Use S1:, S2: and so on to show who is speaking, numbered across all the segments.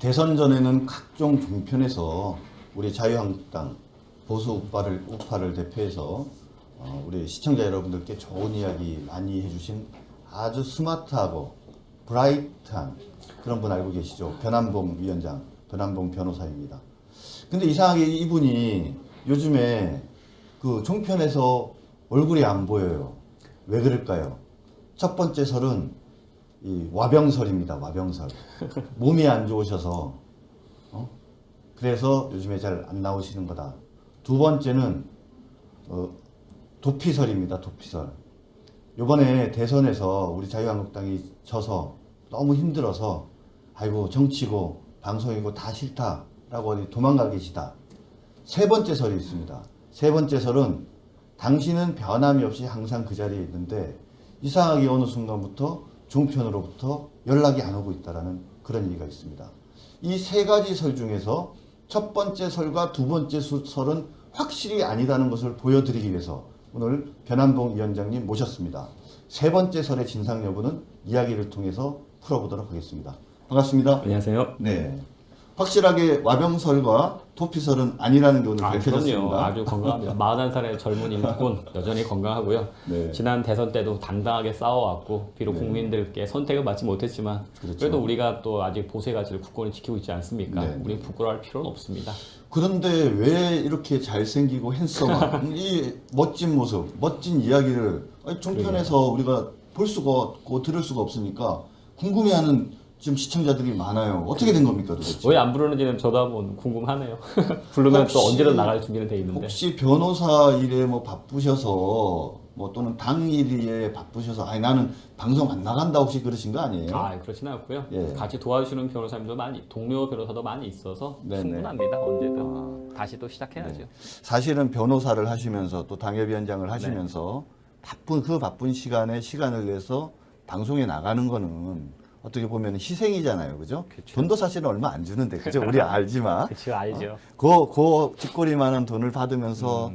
S1: 대선 전에는 각종 종편에서 우리 자유한국당 보수 우파를 대표해서 우리 시청자 여러분들께 좋은 이야기 많이 해주신 아주 스마트하고 브라이트한 그런 분 알고 계시죠? 변한봉 위원장, 변한봉 변호사입니다. 근데 이상하게 이분이 요즘에 그 종편에서 얼굴이 안 보여요. 왜 그럴까요? 첫 번째 설은 이 와병설입니다. 와병설. 몸이 안 좋으셔서 그래서 요즘에 잘 안 나오시는 거다. 두 번째는 도피설입니다. 도피설. 요번에 대선에서 우리 자유한국당이 져서 너무 힘들어서 아이고 정치고 방송이고 다 싫다라고 어디 도망가 계시다. 세 번째 설이 있습니다. 세 번째 설은 당신은 변함이 없이 항상 그 자리에 있는데 이상하게 어느 순간부터 종편으로부터 연락이 안 오고 있다라는 그런 얘기가 있습니다. 이 세 가지 설 중에서 첫 번째 설과 두 번째 설은 확실히 아니다는 것을 보여드리기 위해서 오늘 변한봉 위원장님 모셨습니다. 세 번째 설의 진상 여부는 이야기를 통해서 풀어보도록 하겠습니다. 반갑습니다.
S2: 안녕하세요.
S1: 네. 확실하게 와병설과 도피설은 아니라는 게 오늘
S2: 그럼요.
S1: 밝혀졌습니다.
S2: 아주 건강합니다. 41살의 젊은 인군 여전히 건강하고요.
S1: 네.
S2: 지난 대선 때도 당당하게 싸워왔고 비록
S1: 네.
S2: 국민들께 선택을 받지 못했지만
S1: 그렇죠.
S2: 그래도 우리가 또 아직 보수의 가치를 굳건히 지키고 있지 않습니까?
S1: 네.
S2: 우리 부끄러워할 필요는 없습니다.
S1: 그런데 왜 이렇게 잘생기고 핸섬한 이 멋진 모습, 멋진 이야기를 종편에서 우리가 볼 수가 없고 들을 수가 없으니까 궁금해하는 지금 시청자들이 많아요. 어떻게 된 겁니까 도대체?
S2: 왜 안 부르는지는 저도 한번 궁금하네요. 부르면 또 언제든 나갈 준비는 돼 있는데.
S1: 혹시 변호사 일에 뭐 바쁘셔서 뭐 또는 당 일에 바쁘셔서 아니 나는 방송 안 나간다 혹시 그러신 거 아니에요?
S2: 아, 그렇지는 않고요.
S1: 예.
S2: 같이 도와주시는 변호사님도 많이, 동료 변호사도 많이 있어서
S1: 네네.
S2: 충분합니다. 언제든. 다시 또 시작해야죠.
S1: 네. 사실은 변호사를 하시면서 또 당협위원장을 하시면서 바쁜 시간에 시간을 내서 방송에 나가는 거는 어떻게 보면 희생이잖아요, 그죠?
S2: 그쵸.
S1: 돈도 사실은 얼마 안 주는데, 그죠? 우리 알지만.
S2: 그쵸, 알죠.
S1: 그 뒷거리만한 돈을 받으면서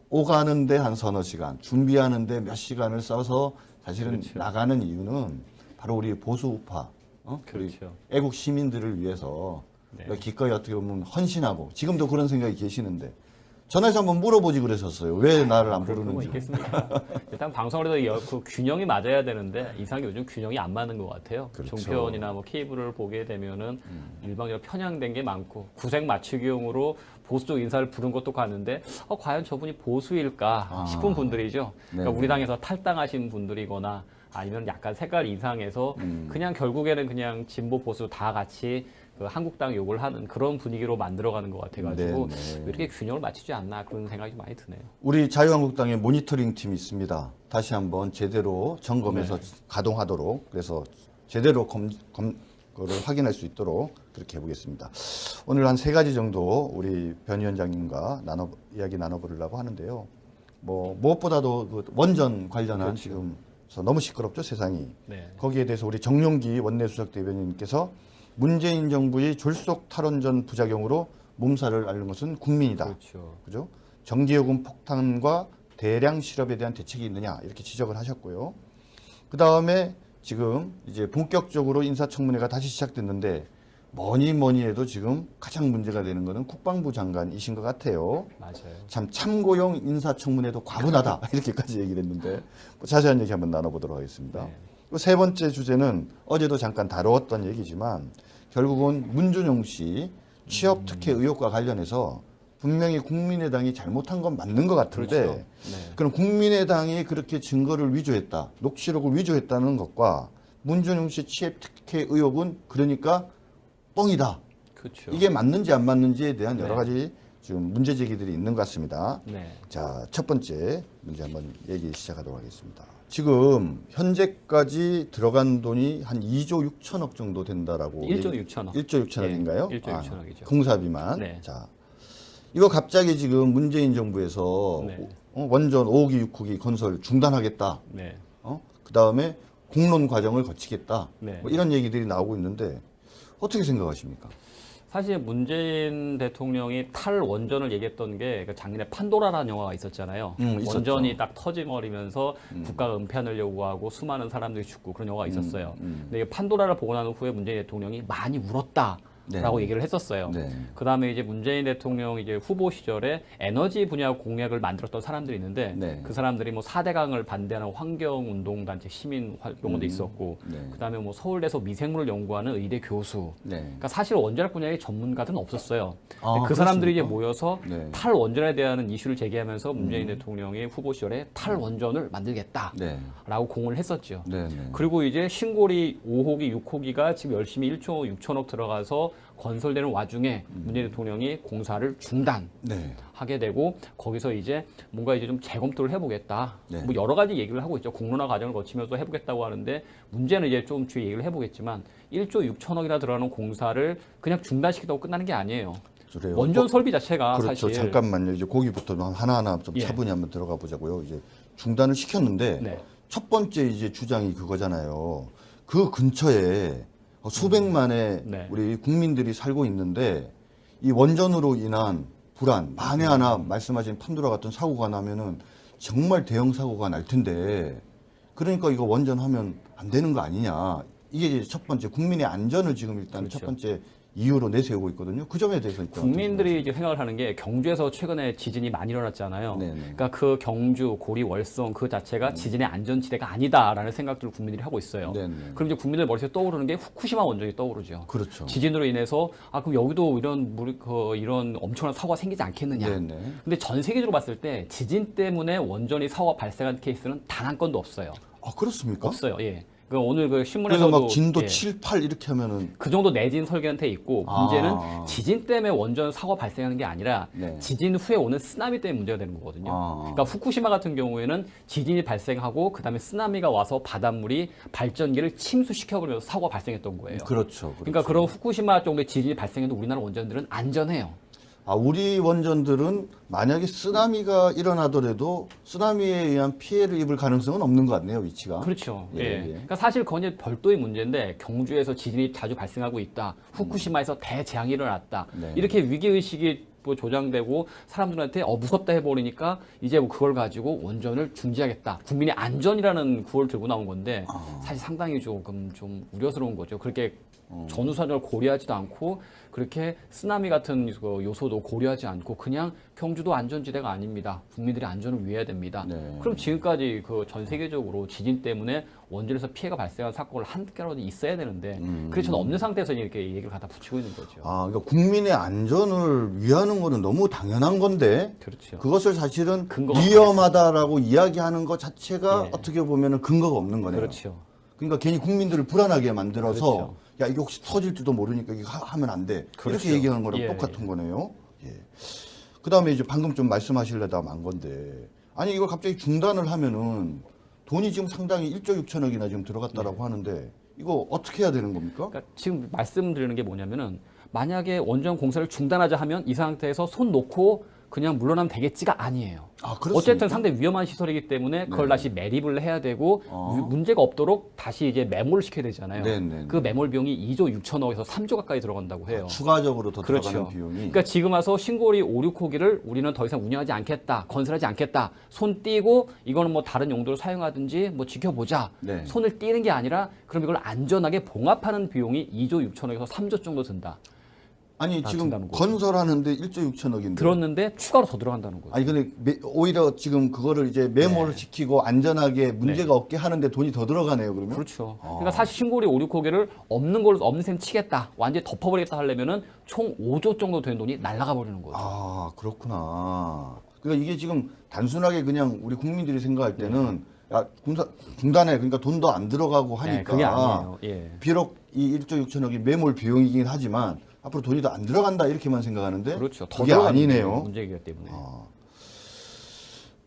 S1: 오가는데 한 서너 시간, 준비하는데 몇 시간을 써서 사실은
S2: 그렇죠.
S1: 나가는 이유는 바로 우리 보수 우파, 우리
S2: 그렇죠.
S1: 애국 시민들을 위해서
S2: 네.
S1: 기꺼이 어떻게 보면 헌신하고 지금도 그런 생각이 계시는데 전화해서 한번 물어보지 그러셨어요. 왜 나를 안
S2: 그럴 거
S1: 부르는지.
S2: 있겠습니까? 일단 방송을 해도 그 균형이 맞아야 되는데 이상하게 요즘 균형이 안 맞는 것 같아요.
S1: 그렇죠.
S2: 종편이나 뭐 케이블을 보게 되면은 일방적으로 편향된 게 많고 구색 맞추기용으로 보수 쪽 인사를 부른 것도 가는데 과연 저분이 보수일까 싶은 분들이죠. 그러니까
S1: 네네.
S2: 우리 당에서 탈당하신 분들이거나 아니면 약간 색깔 이상해서 그냥 결국에는 그냥 진보 보수 다 같이 그 한국당 욕을 하는 그런 분위기로 만들어가는 것 같아가지고
S1: 네네.
S2: 왜 이렇게 균형을 맞추지 않나 그런 생각이 많이 드네요.
S1: 우리 자유한국당의 모니터링 팀이 있습니다. 다시 한번 제대로 점검해서 가동하도록 그래서 제대로 그걸 확인할 수 있도록 그렇게 해보겠습니다. 오늘 한 세 가지 정도 우리 변 위원장님과 이야기 나눠보려고 하는데요. 뭐 무엇보다도 그 원전 관련한
S2: 그렇죠.
S1: 지금 너무 시끄럽죠 세상이.
S2: 네.
S1: 거기에 대해서 우리 정용기 원내수석 대변인께서 문재인 정부의 졸속 탈원전 부작용으로 몸살을 앓는 것은 국민이다.
S2: 그렇죠.
S1: 그죠? 전기요금 폭탄과 대량 실업에 대한 대책이 있느냐 이렇게 지적을 하셨고요. 그 다음에 지금 이제 본격적으로 인사청문회가 다시 시작됐는데 뭐니 해도 지금 가장 문제가 되는 것은 국방부 장관이신 것 같아요.
S2: 맞아요.
S1: 참 참고용 인사청문회도 과분하다 이렇게까지 얘기를 했는데 뭐 자세한 얘기 한번 나눠보도록 하겠습니다.
S2: 네.
S1: 세 번째 주제는 어제도 잠깐 다루었던 얘기지만 결국은 문준용 씨 취업 특혜 의혹과 관련해서 분명히 국민의당이 잘못한 건 맞는 것 같은데
S2: 그렇죠. 네.
S1: 그럼 국민의당이 그렇게 증거를 위조했다, 녹취록을 위조했다는 것과 문준용 씨 취업 특혜 의혹은 그러니까 뻥이다.
S2: 그렇죠.
S1: 이게 맞는지 안 맞는지에 대한 여러
S2: 네.
S1: 가지 지금 문제 제기들이 있는 것 같습니다.
S2: 네.
S1: 자, 첫 번째 문제 한번 얘기 시작하도록 하겠습니다. 지금 현재까지 들어간 돈이 한 2조 6천억 정도 된다라고
S2: 1조 6천억.
S1: 1조 6천억인가요?
S2: 1조 6천억이죠.
S1: 공사비만.
S2: 네.
S1: 자, 이거 갑자기 지금 문재인 정부에서
S2: 네.
S1: 원전 5호기 6호기 건설 중단하겠다.
S2: 네.
S1: 그 다음에 공론 과정을 거치겠다.
S2: 네.
S1: 뭐 이런 얘기들이 나오고 있는데 어떻게 생각하십니까?
S2: 사실 문재인 대통령이 탈원전을 얘기했던 게 작년에 판도라라는 영화가 있었잖아요.
S1: 있었죠.
S2: 원전이 딱 터지버리면서 국가 은폐를 요구하고 수많은 사람들이 죽고 그런 영화가 있었어요. 근데 이 판도라를 보고 난 후에 문재인 대통령이 많이 울었다. 네. 얘기를 했었어요.
S1: 네.
S2: 그다음에 이제 문재인 대통령 이제 후보 시절에 에너지 분야 공약을 만들었던 사람들이 있는데
S1: 네.
S2: 그 사람들이 뭐 4대강을 반대하는 환경운동단체 시민 활동도 있었고
S1: 네.
S2: 그다음에 뭐 서울대에서 미생물을 연구하는 의대 교수.
S1: 네.
S2: 그러니까 사실 원자력 분야의 전문가들은 없었어요.
S1: 아,
S2: 그 사람들이 이제
S1: 그렇습니까?
S2: 모여서
S1: 네.
S2: 탈원전에 대한 이슈를 제기하면서 문재인 대통령이 후보 시절에 탈원전을 만들겠다라고
S1: 네.
S2: 공을 했었죠.
S1: 네. 네.
S2: 그리고 이제 신고리 5호기, 6호기가 지금 열심히 1조 6천억 들어가서 건설되는 와중에 문재인 대통령이 공사를 중단하게
S1: 네.
S2: 되고 거기서 이제 뭔가 이제 좀 재검토를 해보겠다.
S1: 네.
S2: 뭐 여러 가지 얘기를 하고 있죠. 공론화 과정을 거치면서 해보겠다고 하는데 문제는 이제 좀 뒤에 얘기를 해보겠지만 1조 6천억이나 들어가는 공사를 그냥 중단시키다고 끝나는 게 아니에요.
S1: 그래요.
S2: 원전 설비 자체가
S1: 그렇죠.
S2: 사실
S1: 잠깐만요. 이제 거기부터 하나하나 좀
S2: 예.
S1: 차분히 한번 들어가 보자고요. 이제 중단을 시켰는데
S2: 네.
S1: 첫 번째 이제 주장이 그거잖아요. 그 근처에 수백만의
S2: 네.
S1: 우리 국민들이 살고 있는데 이 원전으로 인한 불안, 만에 하나 말씀하신 판도라 같은 사고가 나면은 정말 대형 사고가 날 텐데 그러니까 이거 원전하면 안 되는 거 아니냐. 이게 이제 첫 번째 국민의 안전을 지금 일단
S2: 그렇죠.
S1: 첫 번째 이유로 내세우고 있거든요. 그 점에 대해서 일단
S2: 국민들이 이제 생각을 하는 게 경주에서 최근에 지진이 많이 일어났잖아요.
S1: 네네.
S2: 그러니까 그 경주, 고리, 월성 그 자체가 지진의 안전지대가 아니다라는 생각들을 국민들이 하고 있어요.
S1: 네네.
S2: 그럼 이제 국민들 머릿속에 떠오르는 게 후쿠시마 원전이 떠오르죠.
S1: 그렇죠.
S2: 지진으로 인해서 그럼 여기도 이런 엄청난 사고가 생기지 않겠느냐.
S1: 네네.
S2: 근데 전 세계적으로 봤을 때 지진 때문에 원전이 사고가 발생한 케이스는 단 한 건도 없어요.
S1: 아 그렇습니까?
S2: 없어요. 예. 그 오늘 그
S1: 그래서
S2: 신문에서도
S1: 막 진도
S2: 예.
S1: 7, 8 이렇게 하면은
S2: 그 정도 내진 설계한테 있고
S1: 아.
S2: 문제는 지진 때문에 원전 사고가 발생하는 게 아니라
S1: 네.
S2: 지진 후에 오는 쓰나미 때문에 문제가 되는 거거든요.
S1: 아.
S2: 그러니까 후쿠시마 같은 경우에는 지진이 발생하고 그다음에 쓰나미가 와서 바닷물이 발전기를 침수시켜버리면서 사고가 발생했던 거예요.
S1: 그렇죠.
S2: 그러니까 그런 후쿠시마 정도의 지진이 발생해도 우리나라 원전들은 안전해요.
S1: 아 우리 원전들은 만약에 쓰나미가 일어나더라도 쓰나미에 의한 피해를 입을 가능성은 없는 것 같네요, 위치가.
S2: 그렇죠.
S1: 예,
S2: 예.
S1: 예.
S2: 그러니까 사실 그건 이제 별도의 문제인데 경주에서 지진이 자주 발생하고 있다. 후쿠시마에서 대재앙이 일어났다.
S1: 네.
S2: 이렇게 위기 의식이 뭐 조장되고 사람들한테 무섭다 해버리니까 이제 뭐 그걸 가지고 원전을 중지하겠다. 국민의 안전이라는 구호를 들고 나온 건데 사실 상당히 조금 좀 우려스러운 거죠. 그렇게 전후사정을 고려하지도 않고 그렇게 쓰나미 같은 그 요소도 고려하지 않고 그냥 경주도 안전지대가 아닙니다. 국민들의 안전을 위해야 됩니다.
S1: 네.
S2: 그럼 지금까지 그 전 세계적으로 지진 때문에 원전에서 피해가 발생한 사건을 한 개라도 있어야 되는데 그게 전 없는 상태에서 이렇게 얘기를 갖다 붙이고 있는 거죠.
S1: 아, 그러니까 국민의 안전을 위하는 거는 너무 당연한 건데
S2: 그렇죠.
S1: 그것을 사실은
S2: 근거가
S1: 위험하다라고 이야기하는 것 자체가
S2: 예.
S1: 어떻게 보면은 근거가 없는 거네요.
S2: 그렇죠.
S1: 그러니까 괜히 국민들을 불안하게 만들어서
S2: 그렇죠.
S1: 야 이게 혹시 터질지도 모르니까 이거 하면 안 돼.
S2: 그렇죠.
S1: 이렇게 얘기하는 거랑
S2: 예,
S1: 똑같은 거네요. 예. 그다음에 이제 방금 좀 말씀하시려다 만 건데 아니 이걸 갑자기 중단을 하면은 돈이 지금 상당히 1조 6천억이나 지금 들어갔다라고 하는데 이거 어떻게 해야 되는 겁니까?
S2: 그러니까 지금 말씀드리는 게 뭐냐면은 만약에 원전 공사를 중단하자 하면 이 상태에서 손 놓고 그냥 물러나면 되겠지가 아니에요.
S1: 아, 그렇습니까?
S2: 어쨌든 상당히 위험한 시설이기 때문에 그걸
S1: 네.
S2: 다시 매립을 해야 되고
S1: 어.
S2: 문제가 없도록 다시 이제 매몰을 시켜야 되잖아요.
S1: 네, 네,
S2: 그 매몰 비용이 2조 6천억에서 3조 가까이 들어간다고 해요.
S1: 추가적으로 더
S2: 그렇죠.
S1: 들어가는 비용이.
S2: 그러니까 지금 와서 신고리 5, 6호기를 우리는 더 이상 운영하지 않겠다, 건설하지 않겠다, 손 띄고 이거는 뭐 다른 용도로 사용하든지 뭐 지켜보자.
S1: 네.
S2: 손을 띄는 게 아니라 그럼 이걸 안전하게 봉합하는 비용이 2조 6천억에서 3조 정도 든다.
S1: 아니
S2: 다
S1: 지금
S2: 든다는 거죠.
S1: 건설하는데 1조 6천억인데.
S2: 들었는데 추가로 더 들어간다는 거죠.
S1: 아니 근데 오히려 지금 그거를 이제 매몰
S2: 네.
S1: 시키고 안전하게 문제가 없게 하는데 돈이 더 들어가네요, 그러면.
S2: 그렇죠. 그러니까 사실 신고리 5, 6호기를 없는 셈 치겠다, 완전히 덮어버리겠다 하려면은 총 5조 정도 되는 돈이 날아가 버리는 거죠.
S1: 아, 그렇구나. 그러니까 이게 지금 단순하게 그냥 우리 국민들이 생각할 때는 야, 중단해. 그러니까 돈도 안 들어가고 하니까.
S2: 네, 그게 아니에요. 예.
S1: 비록 이 1조 6천억이 매몰 비용이긴 하지만 앞으로 돈이 더 안 들어간다 이렇게만 생각하는데
S2: 그렇죠. 더
S1: 그게
S2: 들어가는
S1: 아니네요.
S2: 문제이기 때문에.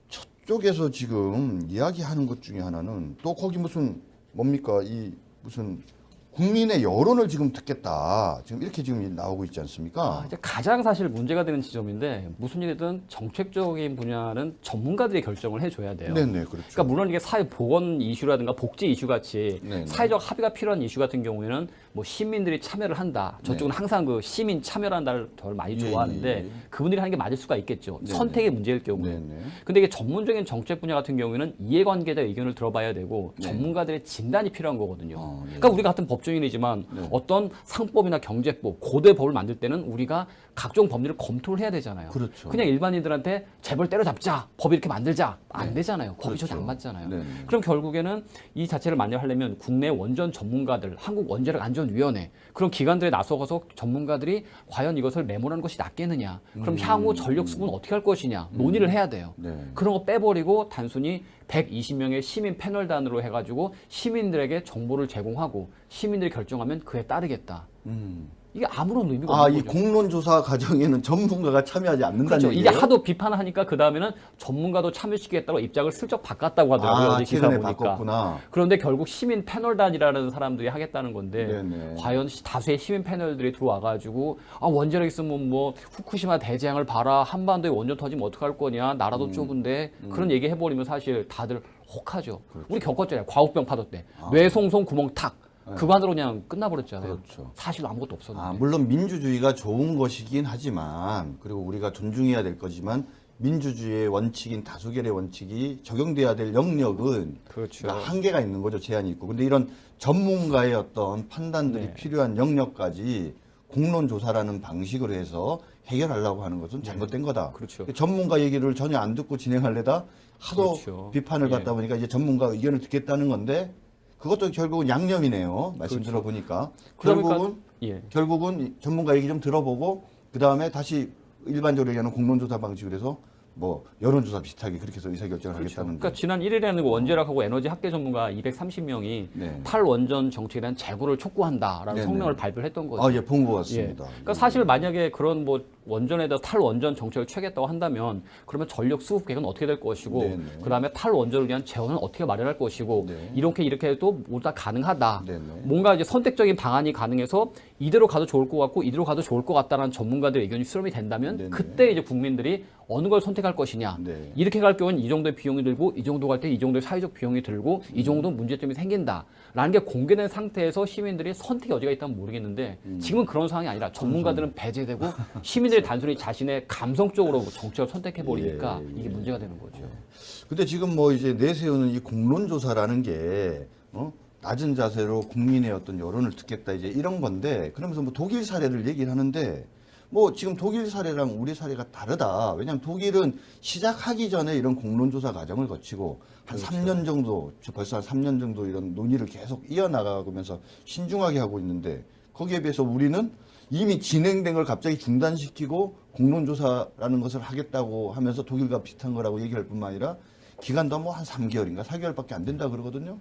S1: 저쪽에서 지금 이야기하는 것 중에 하나는 또 거기 무슨 뭡니까 이 무슨 국민의 여론을 지금 듣겠다 지금 이렇게 지금 나오고 있지 않습니까?
S2: 이제 가장 사실 문제가 되는 지점인데 무슨 일이든 정책적인 분야는 전문가들이 결정을 해줘야 돼요.
S1: 네네 그렇죠.
S2: 그러니까 물론 이게 사회 보건 이슈라든가 복지 이슈 같이
S1: 네네.
S2: 사회적 합의가 필요한 이슈 같은 경우에는 뭐 시민들이 참여를 한다. 저쪽은 항상 그 시민 참여한다를 더 많이
S1: 네. 예,
S2: 좋아하는데
S1: 예, 예.
S2: 그분들이 하는 게 맞을 수가 있겠죠.
S1: 네네.
S2: 선택의 문제일 경우는.
S1: 네네.
S2: 근데 이게 전문적인 정책 분야 같은 경우에는 이해관계자 의견을 들어봐야 되고
S1: 네.
S2: 전문가들의 진단이 필요한 거거든요.
S1: 네.
S2: 그러니까 우리 같은 법조인 법조인이지만
S1: 네.
S2: 어떤 상법이나 경제법, 고대 법을 만들 때는 우리가 각종 법리를 검토를 해야 되잖아요.
S1: 그렇죠.
S2: 그냥 일반인들한테 재벌 때려잡자, 법 이렇게 만들자 안
S1: 네.
S2: 되잖아요. 법이
S1: 그렇죠.
S2: 전혀 안 맞잖아요.
S1: 네.
S2: 그럼 결국에는 이 자체를 만들려면 국내 원전 전문가들, 한국원자력안전위원회 그런 기관들에 나서서 전문가들이 과연 이것을 메모하는 것이 낫겠느냐. 그럼 향후 전력 수급은 어떻게 할 것이냐 논의를 해야 돼요.
S1: 네.
S2: 그런 거 빼버리고 단순히 120명의 시민 패널단으로 해가지고 시민들에게 정보를 제공하고 시민들이 결정하면 그에 따르겠다. 이게 아무런 의미가
S1: 아,
S2: 없는
S1: 이
S2: 거죠.
S1: 공론조사 과정에는 전문가가 참여하지 않는다는
S2: 그렇죠.
S1: 얘기예요?
S2: 이게 하도 비판을 하니까 그 다음에는 전문가도 참여시키겠다고 입장을 슬쩍 바꿨다고 하더라고요.
S1: 아,
S2: 어제 기사
S1: 최근에
S2: 보니까.
S1: 바꿨구나.
S2: 그런데 결국 시민 패널단이라는 사람들이 하겠다는 건데
S1: 네네.
S2: 과연 다수의 시민 패널들이 들어와가지고 아 원자력 있으면 뭐 후쿠시마 대재앙을 봐라 한반도에 원전 터지면 어떡할 거냐 나라도 좁은데 그런 얘기 해버리면 사실 다들 혹하죠. 우리 겪었잖아요. 과우병 파도 때 뇌송송 구멍 탁 그만으로 그냥 끝나버렸잖아요.
S1: 그렇죠.
S2: 사실 아무것도 없었는데.
S1: 아, 물론 민주주의가 좋은 것이긴 하지만 그리고 우리가 존중해야 될 거지만 민주주의의 원칙인 다수결의 원칙이 적용돼야 될 영역은
S2: 그렇죠.
S1: 그러니까 한계가 있는 거죠. 제한이 있고. 근데 이런 전문가의 어떤 판단들이
S2: 네.
S1: 필요한 영역까지 공론조사라는 방식으로 해서 해결하려고 하는 것은 잘못된 거다.
S2: 그렇죠.
S1: 전문가 얘기를 전혀 안 듣고 진행하려다 하도
S2: 그렇죠.
S1: 비판을
S2: 예.
S1: 받다 보니까 이제 전문가 의견을 듣겠다는 건데 그것도 결국은 양념이네요. 말씀
S2: 그렇죠.
S1: 들어보니까.
S2: 그러니까, 예.
S1: 결국은 전문가 얘기 좀 들어보고 그 다음에 다시 일반적으로 얘기하는 공론조사 방식으로 해서 뭐 여론조사 비슷하게 그렇게 해서 의사결정을 하겠다는
S2: 그러니까 지난 1일에는 원자력하고 에너지 학계 전문가 230명이
S1: 네.
S2: 탈원전 정책에 대한 재고를 촉구한다라는
S1: 네네.
S2: 성명을 발표를 했던 거죠.
S1: 아, 예, 본 것
S2: 예.
S1: 같습니다.
S2: 그러니까 사실 만약에 그런 뭐 원전에 대해서 탈원전 정책을 취하겠다고 한다면 그러면 전력 수급 계획은 어떻게 될 것이고
S1: 네네.
S2: 그다음에 탈원전을 위한 재원은 어떻게 마련할 것이고
S1: 네.
S2: 이렇게 해도 모두 다 가능하다.
S1: 네네.
S2: 뭔가 이제 선택적인 방안이 가능해서 이대로 가도 좋을 것 같고 이대로 가도 좋을 것 같다는 전문가들의 의견이 수렴이 된다면
S1: 네네.
S2: 그때 이제 국민들이 어느 걸 선택할 것이냐.
S1: 네.
S2: 이렇게 갈 경우는 이 정도의 비용이 들고 이 정도 갈 때 이 정도의 사회적 비용이 들고 이 정도 문제점이 생긴다라는 게 공개된 상태에서 시민들이 선택의 여지가 있다면 모르겠는데 지금은 그런 상황이 아니라 전문가들은 배제되고 시민들이 단순히 자신의 감성적으로 정책을 선택해 버리니까
S1: 예, 예.
S2: 이게 문제가 되는 거죠.
S1: 근데 지금 뭐 이제 내세우는 이 공론조사라는 게 낮은 자세로 국민의 어떤 여론을 듣겠다 이제 이런 건데 그러면서 뭐 독일 사례를 얘기를 하는데 뭐 지금 독일 사례랑 우리 사례가 다르다. 왜냐하면 독일은 시작하기 전에 이런 공론조사 과정을 거치고 한 3년 정도 벌써 한 3년 정도 이런 논의를 계속 이어나가면서 신중하게 하고 있는데 거기에 비해서 우리는 이미 진행된 걸 갑자기 중단시키고 공론조사라는 것을 하겠다고 하면서 독일과 비슷한 거라고 얘기할 뿐만 아니라 기간도 뭐 한 3개월인가 4개월밖에 안 된다 그러거든요.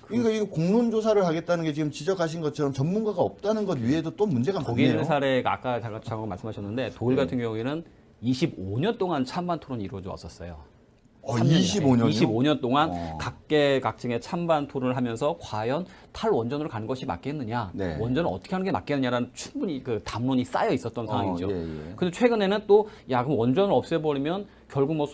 S1: 그러니까 이거 공론조사를 하겠다는 게 지금 지적하신 것처럼 전문가가 없다는 것 위에도 또 문제가
S2: 독일
S1: 많네요.
S2: 사례가 아까 잠깐 말씀하셨는데 독일
S1: 네.
S2: 같은 경우에는 25년 동안 찬반 토론이 이루어져 왔었어요.
S1: 25년 이요?
S2: 25년 동안
S1: 어.
S2: 각계각층의 찬반 토론을 하면서 과연 탈원전으로 가는 것이 맞겠느냐,
S1: 네.
S2: 원전을 어떻게 하는 게 맞겠느냐라는 충분히 그 담론이 쌓여 있었던 상황이죠.
S1: 예, 예.
S2: 근데 최근에는 또 야 그럼 원전을 없애버리면 결국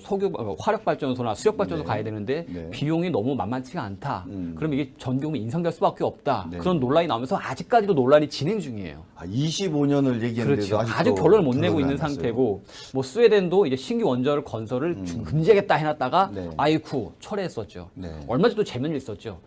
S2: 석유 화력 발전소나 수력 발전소
S1: 네.
S2: 가야 되는데
S1: 네.
S2: 비용이 너무 만만치가 않다. 그럼 이게 전기요금이 인상될 수밖에 없다.
S1: 네.
S2: 그런 논란이 나오면서 아직까지도 논란이 진행 중이에요.
S1: 아, 25년을 얘기했는데도
S2: 그렇죠.
S1: 아직도
S2: 아직 결론을 못 내고
S1: 결론이
S2: 있는
S1: 안 났어요.
S2: 상태고, 뭐 스웨덴도 이제 신규 원자력 건설을 금지하겠다 해놨다가
S1: 네.
S2: 아이쿠 철회했었죠.
S1: 네.
S2: 얼마 전도 재밌는 일 있었죠.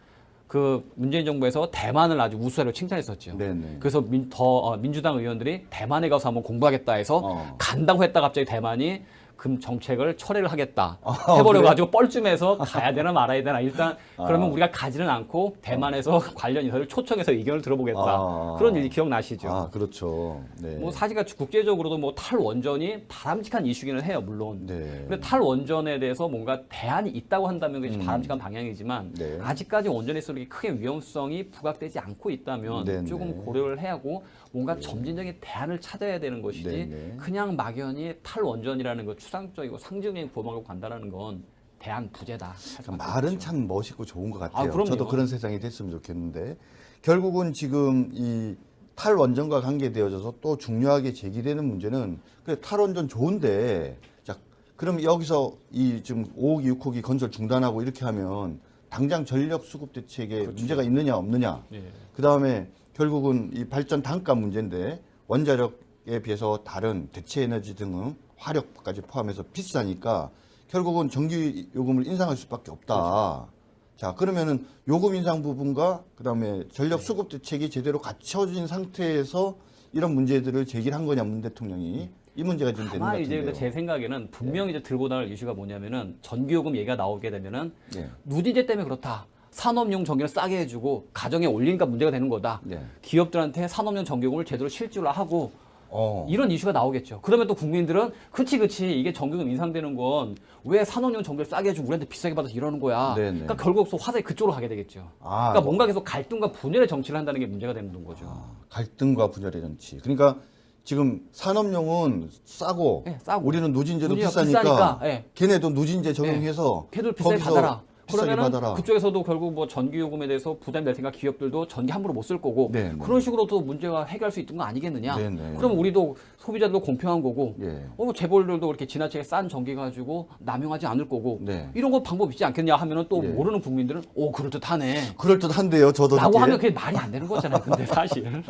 S2: 그 문재인 정부에서 대만을 아주 우수사로 칭찬했었죠.
S1: 네네.
S2: 그래서 민주당 의원들이 대만에 가서 한번 공부하겠다 해서 간다고 했다 갑자기 대만이 금 정책을 철회를 하겠다 해버려가지고 뻘쭘해서 가야 되나 말아야 되나 일단 그러면 우리가 가지는 않고 대만에서 관련 인사를 초청해서 의견을 들어보겠다 그런 일이 기억나시죠?
S1: 아, 그렇죠. 네.
S2: 뭐 사실 국제적으로도 뭐 탈원전이 바람직한 이슈기는 해요 물론.
S1: 네.
S2: 근데 탈원전에 대해서 뭔가 대안이 있다고 한다면 그게 바람직한 방향이지만
S1: 네.
S2: 아직까지 원전에 있어 이렇게 크게 위험성이 부각되지 않고 있다면
S1: 네,
S2: 조금
S1: 네.
S2: 고려를 해야 하고 뭔가 점진적인 대안을 찾아야 되는 것이지
S1: 네, 네.
S2: 그냥 막연히 탈원전이라는 거 추상적이고 상징적인 구호막을 간다라는 건 대안 부재다.
S1: 말은 참 멋있고 좋은 것 같아요.
S2: 그럼요.
S1: 저도 그런 세상이 됐으면 좋겠는데 결국은 지금 이 탈원전과 관계되어져서 또 중요하게 제기되는 문제는 그래 탈원전 좋은데 자 그럼 여기서 이 지금 5호기 6호기 건설 중단하고 이렇게 하면 당장 전력 수급 대책에 문제가 있느냐 없느냐
S2: 예.
S1: 그 다음에 결국은 이 발전 단가 문제인데 원자력에 비해서 다른 대체 에너지 등은 화력까지 포함해서 비싸니까 결국은 전기 요금을 인상할 수밖에 없다. 자, 그러면은 요금 인상 부분과 그다음에 전력 수급 대책이 제대로 갖춰진 상태에서 이런 문제들을 제기한 거냐, 문 대통령이. 이 문제가 좀 되는 것
S2: 아마 이제
S1: 같은데요.
S2: 제 생각에는 분명히 이제 들고 나올 이슈가 뭐냐면은 전기요금 얘기가 나오게 되면은
S1: 네.
S2: 누진제 때문에 그렇다. 산업용 전기를 싸게 해주고 가정에 올리니까 문제가 되는 거다.
S1: 네.
S2: 기업들한테 산업용 전기요금을 제대로 실질로 하고
S1: 어.
S2: 이런 이슈가 나오겠죠. 그러면 또 국민들은 그치 이게 전기요금 인상되는 건 왜 산업용 전기를 싸게 해주고 우리한테 비싸게 받아서 이러는 거야.
S1: 네네.
S2: 그러니까 결국 또 화살이 그쪽으로 가게 되겠죠.
S1: 아,
S2: 그러니까 뭔가 계속 갈등과 분열의 정치를 한다는 게 문제가 되는 거죠.
S1: 갈등과 분열의 정치. 그러니까 지금 산업용은 싸고,
S2: 네, 싸고.
S1: 우리는 누진제도
S2: 누진제가
S1: 비싸니까,
S2: 비싸니까, 네.
S1: 걔네도 누진제 적용해서
S2: 걔들 비싸게
S1: 거기서
S2: 받아라.
S1: 비싸게
S2: 그러면은
S1: 받아라.
S2: 그쪽에서도 결국 뭐 전기요금에 대해서 부담이 될 테니까 기업들도 전기 함부로 못 쓸 거고
S1: 네, 네.
S2: 그런 식으로도 문제가 해결할 수 있는 거 아니겠느냐.
S1: 네, 네.
S2: 그럼 우리도 소비자들도 공평한 거고
S1: 예.
S2: 재벌들도 그렇게 지나치게 싼 전기 가지고 남용하지 않을 거고
S1: 네.
S2: 이런 거 방법 있지 않겠냐 하면은 또
S1: 예.
S2: 모르는 국민들은 그럴듯하네.
S1: 그럴듯한데요, 저도.
S2: 라고
S1: 듣기에.
S2: 하면 그게 말이 안 되는 거잖아요. 근데 사실.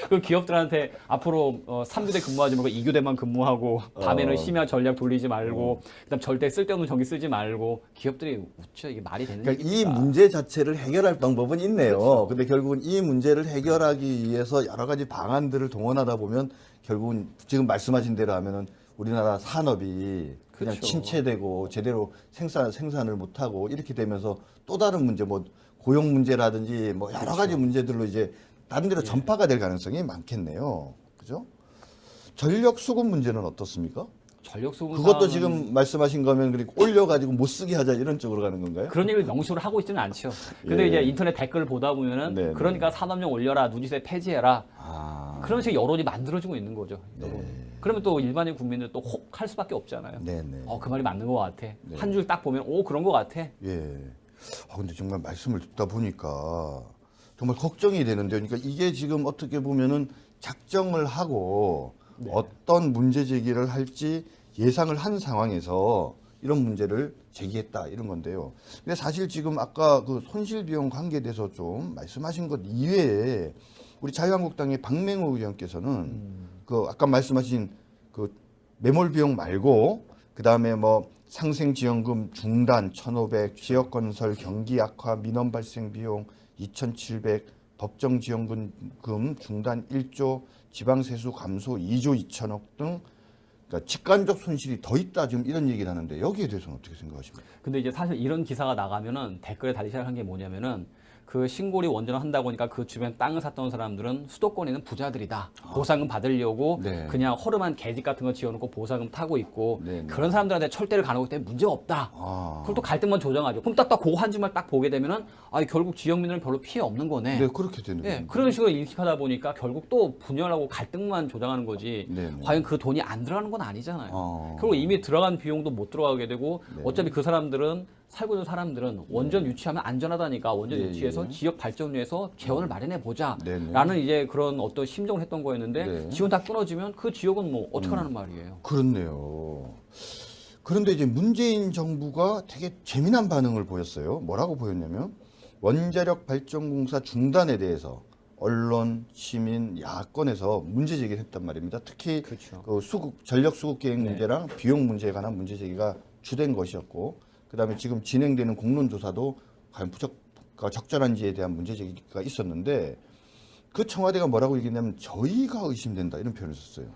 S2: 그 기업들한테 앞으로 3교대 근무하지 말고 2교대만 근무하고 밤에는 심야 전략 돌리지 말고 그다음 절대 쓸데없는 전기 쓰지 말고 기업들이 웃죠. 이게 말이 되는
S1: 그러니까 이
S2: 얘기입니까?
S1: 문제 자체를 해결할 방법은 있네요.
S2: 그렇죠.
S1: 근데 결국은 이 문제를 해결하기 위해서 여러 가지 방안들을 동원하다 보면 결국은 지금 말씀하신 대로 하면은 우리나라 산업이 그냥
S2: 그렇죠.
S1: 침체되고 제대로 생산을 못하고 이렇게 되면서 또 다른 문제, 뭐 고용 문제라든지 뭐 여러 가지 문제들로 이제 다른 데로 전파가 될 가능성이 많겠네요. 그죠? 전력 수급 문제는 어떻습니까?
S2: 전력 수급
S1: 그것도
S2: 사안은
S1: 지금 말씀하신 거면 그리고 올려가지고 못 쓰게 하자 이런 쪽으로 가는 건가요?
S2: 그런 얘기를 명시로 하고 있지는 않죠. 근데
S1: 예.
S2: 이제 인터넷 댓글을 보다 보면은
S1: 네,
S2: 그러니까 산업용 올려라, 누지세 폐지해라.
S1: 아,
S2: 그런 식의 여론이 만들어지고 있는 거죠. 여론. 그러면 또 일반인 국민들 또 혹 할 수밖에 없잖아요.
S1: 네네.
S2: 그 말이 맞는 것 같아. 한 줄 딱 보면 그런 것 같아.
S1: 예. 근데 정말 말씀을 듣다 보니까 정말 걱정이 되는데요. 그러니까 이게 지금 어떻게 보면은 작정을 하고 어떤 문제 제기를 할지 예상을 한 상황에서 이런 문제를 제기했다 이런 건데요. 근데 사실 지금 아까 그 손실 비용 관계에 대해서 좀 말씀하신 것 이외에 우리 자유한국당의 박맹호 의원께서는 그 아까 말씀하신 그 매몰 비용 말고 그 다음에 뭐 상생지원금 중단 1,500, 지역건설 경기 악화 민원 발생 비용 2,700, 법정지원금 중단 1조, 지방세수 감소 2조 2천억 등 그러니까 직간접 손실이 더 있다 지금 이런 얘기를 하는데 여기에 대해서는 어떻게 생각하십니까?
S2: 근데 이제 사실 이런 기사가 나가면은 댓글에 달리기 시작한 게 뭐냐면은 그 신고리 원전을 한다고 하니까 그 주변 땅을 샀던 사람들은 수도권에 있는 부자들이다. 보상금 받으려고
S1: 네.
S2: 그냥 허름한 계집 같은 거 지어놓고 보상금 타고 있고
S1: 네, 네.
S2: 그런 사람들한테 철대를 가는 때문에 문제가 없다.
S1: 아,
S2: 그럼 또 갈등만 조정하죠. 그럼 딱 그거 한 줄만 딱 보게 되면은 결국 지역민들은 별로 피해 없는 거네.
S1: 네 그렇게 되는
S2: 예,
S1: 거예요.
S2: 그런 식으로 인식하다 보니까 결국 또 분열하고 갈등만 조장하는 거지.
S1: 네, 네.
S2: 과연 그 돈이 안 들어가는 건 아니잖아요.
S1: 아.
S2: 결국 이미 들어간 비용도 못 들어가게 되고
S1: 네.
S2: 어차피 그 사람들은 살고 있는 사람들은 원전 유치하면 안전하다니까 원전
S1: 예,
S2: 유치해서
S1: 예.
S2: 지역 발전위에서 재원을 마련해 보자.
S1: 네, 네.
S2: 라는 이제 그런 어떤 심정을 했던 거였는데
S1: 네.
S2: 지원 다 끊어지면 그 지역은 뭐 어떡하라는 말이에요.
S1: 그렇네요. 그런데 이제 문재인 정부가 되게 재미난 반응을 보였어요. 뭐라고 보였냐면 원자력 발전공사 중단에 대해서 언론, 시민, 야권에서 문제 제기를 했단 말입니다. 특히
S2: 그렇죠.
S1: 그 전력 수급 계획
S2: 네.
S1: 문제랑 비용 문제에 관한 문제 제기가 주된 것이었고, 그다음에 지금 진행되는 공론 조사도 과연 적절한지에 대한 문제 제기가 있었는데 그 청와대가 뭐라고 얘기했냐면 저희가 의심된다 이런 표현을 썼어요.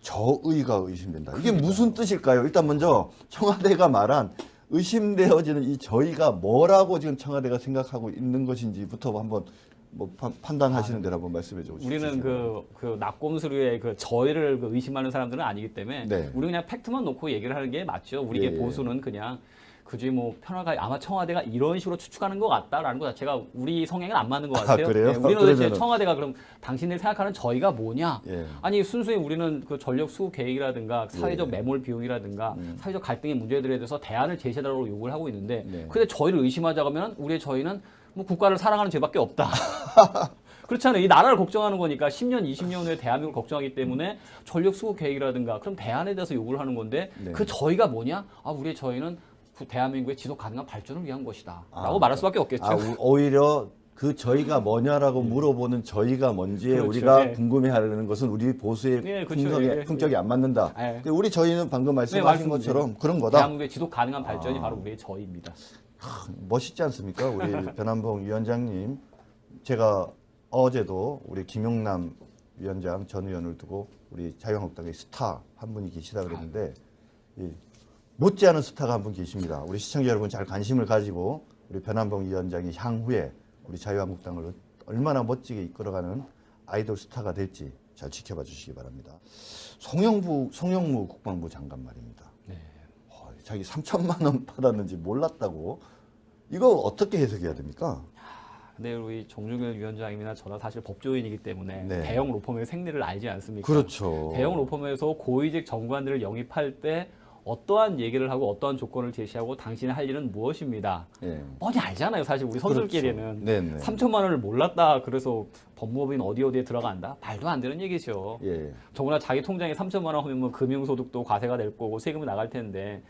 S1: 저의가 의심된다. 이게 무슨 뜻일까요? 일단 먼저 청와대가 말한 의심되어지는 이 저희가 뭐라고 지금 청와대가 생각하고 있는 것인지부터 한번 뭐 판단하시는 대로 한번 말씀해 주시죠.
S2: 우리는 그 낙곰수류의 그 저희를 그 의심하는 사람들은 아니기 때문에
S1: 네.
S2: 우리 그냥 팩트만 놓고 얘기를 하는 게 맞죠. 우리의
S1: 예, 예.
S2: 보수는 그냥 그지 뭐 편하게 아마 청와대가 이런 식으로 추측하는 것 같다라는 것 자체가 우리 성향은 안 맞는 것 같아요.
S1: 그래요?
S2: 예, 우리는 도대체
S1: 그러면은-
S2: 청와대가 그럼 당신들이 생각하는 저희가 뭐냐?
S1: 예.
S2: 아니 순수히 우리는 그 전력 수급 계획이라든가 사회적
S1: 예.
S2: 매몰 비용이라든가 사회적 갈등의 문제들에 대해서 대안을 제시해달라고 요구를 하고 있는데
S1: 네.
S2: 근데 저희를 의심하자고 하면 우리의 저희는 뭐 국가를 사랑하는 죄밖에 없다. 그렇잖아요. 이 나라를 걱정하는 거니까 10년, 20년 후에 대한민국을 걱정하기 때문에 전력 수급 계획이라든가 그럼 대안에 대해서 요구를 하는 건데
S1: 네.
S2: 그 저희가 뭐냐? 우리의 저희는 그 대한민국의 지속 가능한 발전을 위한 것이다.
S1: 아,
S2: 라고 말할 수밖에 없겠죠.
S1: 오히려 그 저희가 뭐냐라고 물어보는 저희가 뭔지에
S2: 그렇죠.
S1: 우리가
S2: 예.
S1: 궁금해하는 것은 우리 보수의
S2: 예, 그렇죠. 예.
S1: 품격이 안 맞는다.
S2: 예.
S1: 근데 우리 저희는 방금 말씀하신
S2: 말씀-
S1: 것처럼 그런 거다.
S2: 대한민국의 지속 가능한 발전이 바로 우리의 저희입니다.
S1: 멋있지 않습니까? 우리 변한봉 위원장님. 제가 어제도 우리 김용남 위원장 전 의원을 두고 우리 자유한국당의 스타 한 분이 계시다 그랬는데 이 못지않은 스타가 한 분 계십니다. 우리 시청자 여러분 잘 관심을 가지고 우리 변한봉 위원장이 향후에 우리 자유한국당을 얼마나 멋지게 이끌어가는 아이돌 스타가 될지 잘 지켜봐 주시기 바랍니다. 송영무 국방부 장관 말입니다.
S2: 네.
S1: 자기 3천만 원 받았는지 몰랐다고. 이거 어떻게 해석해야 됩니까?
S2: 근데 우리 정준일 위원장님이나 저나 사실 법조인이기 때문에
S1: 네.
S2: 대형 로펌의 생리를 알지 않습니까?
S1: 그렇죠.
S2: 대형 로펌에서 고위직 정관들을 영입할 때 어떠한 얘기를 하고 어떠한 조건을 제시하고 당신이 할 일은 무엇입니다.
S1: 예.
S2: 뻔히 알잖아요. 사실 우리 선수들끼리는.
S1: 그렇죠. 네네.
S2: 3천만 원을 몰랐다. 그래서 법무법인 어디에 들어간다. 말도 안 되는 얘기죠.
S1: 예.
S2: 더구나 자기 통장에 3천만 원 하면 뭐 금융소득도 과세가 될 거고 세금이 나갈 텐데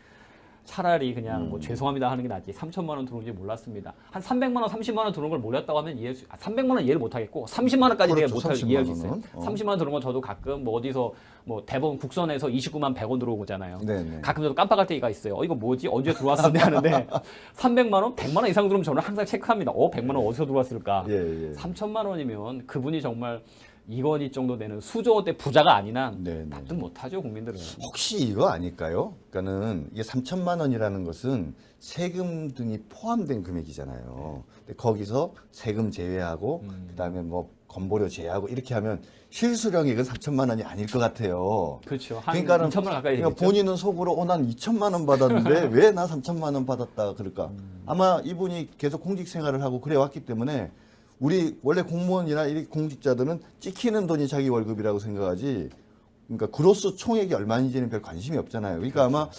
S2: 차라리 그냥 뭐 죄송합니다 하는 게 낫지. 3천만 원 들어오는지 몰랐습니다. 한 300만 원, 30만 원 들어온 걸 몰랐다고 하면 300만 원 이해를 못 하겠고 30만 원까지 내가
S1: 그렇죠,
S2: 못
S1: 30만
S2: 이해할 수 있어요.
S1: 원은.
S2: 30만 원 들어온 건 저도 가끔 뭐 어디서 뭐 대법원 국선에서 29만 100원 들어오잖아요.
S1: 네네.
S2: 가끔 저도 깜빡할 때가 있어요. 이거 뭐지? 언제 들어왔었네 하는데 300만 원, 100만 원 이상 들어오면 저는 항상 체크합니다. 100만 원 어디서 들어왔을까?
S1: 예, 예.
S2: 3천만 원이면 그분이 정말 이건희 정도 되는 수조 원대 부자가 아닌 한
S1: 네네.
S2: 납득 못하죠 국민들은.
S1: 혹시 이거 아닐까요? 그러니까는 이게 3천만 원이라는 것은 세금 등이 포함된 금액이잖아요. 근데 거기서 세금 제외하고 그다음에 뭐 건보료 제외하고 이렇게 하면 실수령액은 3천만 원이 아닐 것 같아요.
S2: 그렇죠. 한
S1: 그러니까는
S2: 2천만 원 가까이
S1: 그러니까
S2: 되겠죠.
S1: 본인은 속으로 난 2천만 원 받았는데 왜 나 3천만 원 받았다 그럴까? 아마 이분이 계속 공직 생활을 하고 그래 왔기 때문에 우리 원래 공무원이나 이 공직자들은 찍히는 돈이 자기 월급이라고 생각하지. 그러니까 그로스 총액이 얼마인지는 별 관심이 없잖아요. 그러니까 아마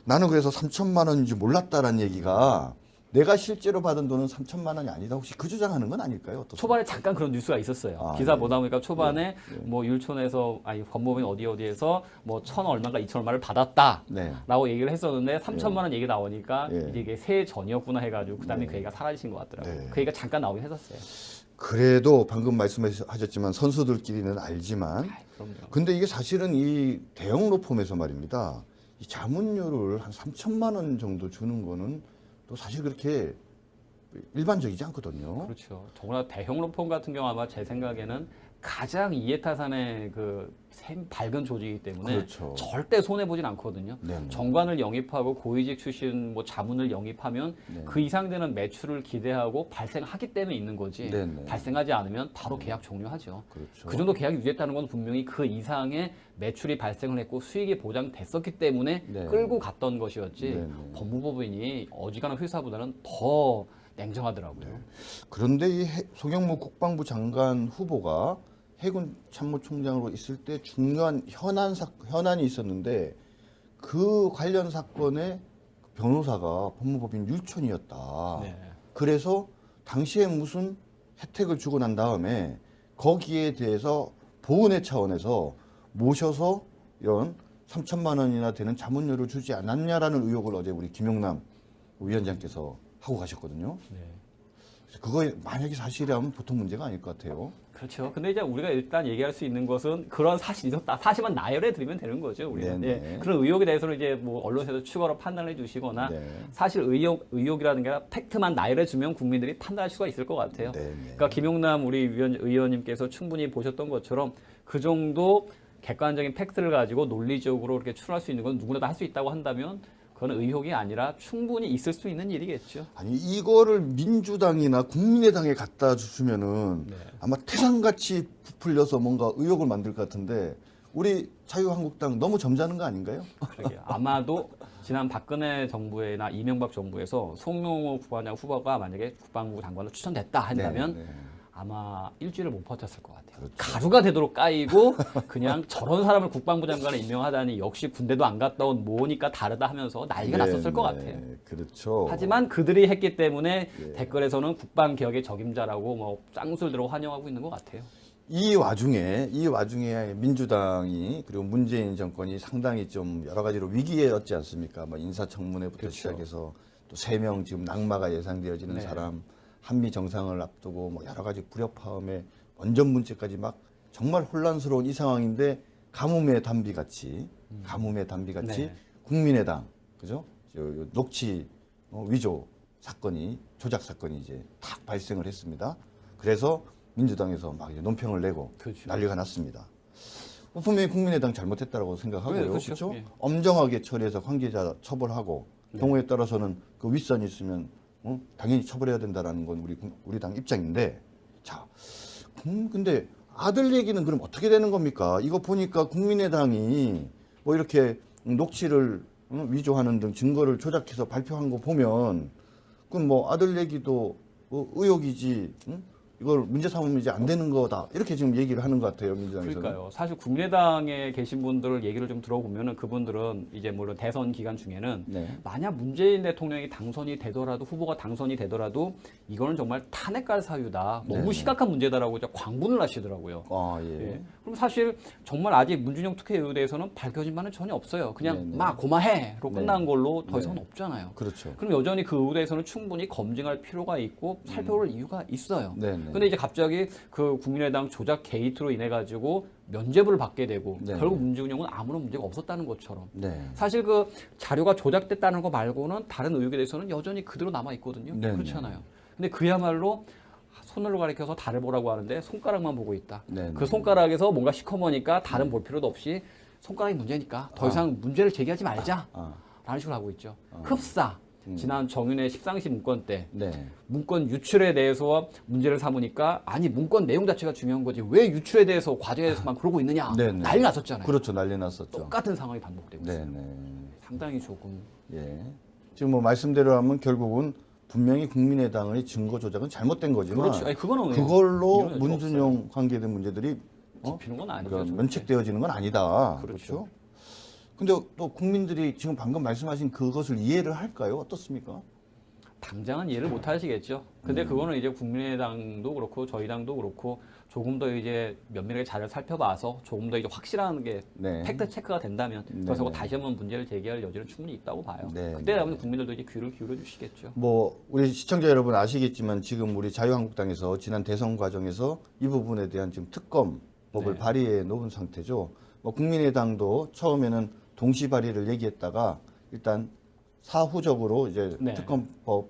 S1: 나는 그래서 3천만 원인지 몰랐다라는 얘기가 내가 실제로 받은 돈은 3천만 원이 아니다. 혹시 그 주장하는 건 아닐까요? 어떻습니까?
S2: 초반에 잠깐 그런 뉴스가 있었어요.
S1: 아,
S2: 기사
S1: 네.
S2: 보다 보니까 초반에 뭐 율촌에서 법무법인 어디에서 뭐 1,000 얼마인가 2천 얼마를 받았다라고
S1: 네.
S2: 얘기를 했었는데 3천만 원 얘기 나오니까
S1: 예.
S2: 이게 새해 전이었구나 해가지고 그다음에 그 얘기가 사라지신 것 같더라고요.
S1: 네.
S2: 그 얘기가 잠깐 나오긴 했었어요.
S1: 그래도 방금 말씀하셨지만 선수들끼리는 알지만
S2: 그럼요.
S1: 근데 이게 사실은 이 대형 로펌에서 말입니다. 이 자문료를 한 3천만 원 정도 주는 거는 또 사실 그렇게 일반적이지 않거든요.
S2: 그렇죠. 더구나 대형 로펌 같은 경우 아마 제 생각에는 가장 이해타산의 밝은 조직이기 때문에
S1: 그렇죠.
S2: 절대 손해 보진 않거든요.
S1: 네네.
S2: 정관을 영입하고 고위직 출신 뭐 자문을 영입하면
S1: 네.
S2: 그 이상 되는 매출을 기대하고 발생하기 때문에 있는 거지.
S1: 네네.
S2: 발생하지 않으면 바로 계약 종료하죠.
S1: 그렇죠.
S2: 그 정도 계약이 유지했다는 건 분명히 그 이상의 매출이 발생을 했고 수익이 보장됐었기 때문에
S1: 네.
S2: 끌고 갔던 것이었지.
S1: 네네.
S2: 법무법인이 어지간한 회사보다는 더 냉정하더라고요.
S1: 그런데 이 송영무 국방부 장관 후보가 해군 참모총장으로 있을 때 중요한 현안이 있었는데 그 관련 사건의 변호사가 법무법인 율촌이었다.
S2: 네.
S1: 그래서 당시에 무슨 혜택을 주고 난 다음에 거기에 대해서 보은의 차원에서 모셔서 이런 3천만 원이나 되는 자문료를 주지 않았냐라는 의혹을 어제 우리 김용남 위원장께서 하고 가셨거든요.
S2: 네.
S1: 그거 만약에 사실이라면 보통 문제가 아닐 것 같아요.
S2: 그렇죠. 근데 이제 우리가 일단 얘기할 수 있는 것은 그런 사실이 있었다. 사실만 나열해 드리면 되는 거죠. 우리는.
S1: 네네.
S2: 예. 그런 의혹에 대해서는 이제 뭐 언론에서 추가로 판단해 주시거나
S1: 네.
S2: 사실 의혹이라는 게 아니라 팩트만 나열해 주면 국민들이 판단할 수가 있을 것 같아요.
S1: 네네.
S2: 그러니까 김용남 우리 의원님께서 충분히 보셨던 것처럼 그 정도 객관적인 팩트를 가지고 논리적으로 이렇게 추론할 수 있는 건 누구나 다 할 수 있다고 한다면 그건 의혹이 아니라 충분히 있을 수 있는 일이겠죠.
S1: 아니 이거를 민주당이나 국민의당에 갖다 주면은
S2: 네.
S1: 아마 태산같이 부풀려서 뭔가 의혹을 만들 것 같은데 우리 자유한국당 너무 점잖은 거 아닌가요?
S2: 그러게요. 아마도 지난 박근혜 정부나 이명박 정부에서 송영무 후보가 만약에 국방부 장관으로 추천됐다 한다면
S1: 네, 네.
S2: 아마 일주일을 못 버텼을 것 같아요.
S1: 그렇죠.
S2: 가루가 되도록 까이고 그냥 저런 사람을 국방부 장관에 임명하다니 역시 군대도 안 갔다 온 모니까 다르다 하면서 난리가
S1: 네,
S2: 났었을 것
S1: 네.
S2: 같아요.
S1: 그렇죠.
S2: 하지만 그들이 했기 때문에
S1: 예.
S2: 댓글에서는 국방개혁의 적임자라고 뭐 쌍술들어 환영하고 있는 것 같아요.
S1: 이 와중에 민주당이 그리고 문재인 정권이 상당히 좀 여러 가지로 위기였지 않습니까? 뭐 인사청문회부터
S2: 그렇죠.
S1: 시작해서 또 3명 지금 낙마가 예상되어지는
S2: 네.
S1: 사람, 한미 정상을 앞두고 뭐 여러 가지 불협화음에 원전 문제까지 막 정말 혼란스러운 이 상황인데 가뭄의 단비같이
S2: 네.
S1: 국민의당 그죠? 녹취 위조 사건이 조작 사건이 이제 탁 발생을 했습니다. 그래서 민주당에서 막 이제 논평을 내고
S2: 그렇죠.
S1: 난리가 났습니다. 분명히 국민의당 잘못했다라고 생각하고요.
S2: 네, 그렇죠.
S1: 그렇죠?
S2: 예.
S1: 엄정하게 처리해서 관계자 처벌하고 경우에 따라서는 그 윗선이 있으면 당연히 처벌해야 된다라는 건 우리 당 입장인데 자, 근데 아들 얘기는 그럼 어떻게 되는 겁니까? 이거 보니까 국민의당이 뭐 이렇게 녹취를 위조하는 등 증거를 조작해서 발표한 거 보면 그럼 뭐 아들 얘기도 의혹이지 이걸 문제 삼으면 이제 안 되는 거다 이렇게 지금 얘기를 하는 것 같아요 민주당에서는.
S2: 그러니까요. 사실 국민의당에 계신 분들 얘기를 좀 들어보면은 그분들은 이제 물론 대선 기간 중에는
S1: 네.
S2: 만약 문재인 대통령이 당선이 되더라도 후보가 당선이 되더라도 이거는 정말 탄핵갈 사유다. 너무
S1: 네네.
S2: 심각한 문제다라고 이제 광분을 하시더라고요.
S1: 아 예.
S2: 예. 그럼 사실 정말 아직 문준영 특혜 이유에 대해서는 밝혀진 바는 전혀 없어요. 그냥
S1: 네네.
S2: 막 고마해로 끝난
S1: 네.
S2: 걸로 더 이상은
S1: 네.
S2: 없잖아요.
S1: 그렇죠.
S2: 그럼 여전히 그 의대에서는 충분히 검증할 필요가 있고 살펴볼 이유가 있어요.
S1: 네네.
S2: 근데 이제 갑자기 그 국민의당 조작 게이트로 인해 가지고 면죄부를 받게 되고
S1: 네네.
S2: 결국 문준영은 아무런 문제가 없었다는 것처럼
S1: 네.
S2: 사실 그 자료가 조작됐다는 거 말고는 다른 의혹에 대해서는 여전히 그대로 남아 있거든요.
S1: 네네.
S2: 그렇잖아요. 근데 그야말로 손으로 가리켜서 달을 보라고 하는데 손가락만 보고 있다.
S1: 네네.
S2: 그 손가락에서 뭔가 시커머니까 달은 볼 필요도 없이 손가락이 문제니까 더 이상 문제를 제기하지 말자. 라는 식으로 하고 있죠. 흡사. 지난 정윤회 십상시 문건 때
S1: 네.
S2: 문건 유출에 대해서 문제를 삼으니까 아니 문건 내용 자체가 중요한 거지 왜 유출에 대해서 과정에 대해서만 그러고 있느냐
S1: 네네.
S2: 난리 났었잖아요.
S1: 그렇죠. 난리 났었죠.
S2: 똑같은 상황이 반복되고 있어요.
S1: 네네.
S2: 상당히 조금
S1: 예. 지금 뭐 말씀대로 하면 결국은 분명히 국민의당의 증거 조작은 잘못된 거지만
S2: 그렇죠. 아니, 그거는
S1: 그걸로
S2: 이유는
S1: 문준용 관계된 문제들이
S2: 짚히는 건 아니죠.
S1: 그런
S2: 절대.
S1: 면책되어지는 건 아니다.
S2: 그렇죠.
S1: 그렇죠. 근데 또 국민들이 지금 방금 말씀하신 그것을 이해를 할까요? 어떻습니까?
S2: 당장은 이해를 못 하시겠죠. 근데 그거는 이제 국민의당도 그렇고 저희 당도 그렇고 조금 더 이제 면밀하게 자료를 살펴봐서 조금 더 이제 확실한 게
S1: 네.
S2: 팩트 체크가 된다면
S1: 네,
S2: 그래서
S1: 네.
S2: 다시 한번 문제를 제기할 여지는 충분히 있다고 봐요.
S1: 네,
S2: 그때
S1: 네.
S2: 되면 국민들도 이제 귀를 기울여 주시겠죠.
S1: 뭐 우리 시청자 여러분 아시겠지만 지금 우리 자유한국당에서 지난 대선 과정에서 이 부분에 대한 지금 특검법을
S2: 네.
S1: 발의해 놓은 상태죠. 뭐 국민의당도 처음에는 동시 발의를 얘기했다가 일단 사후적으로 이제
S2: 네.
S1: 특검법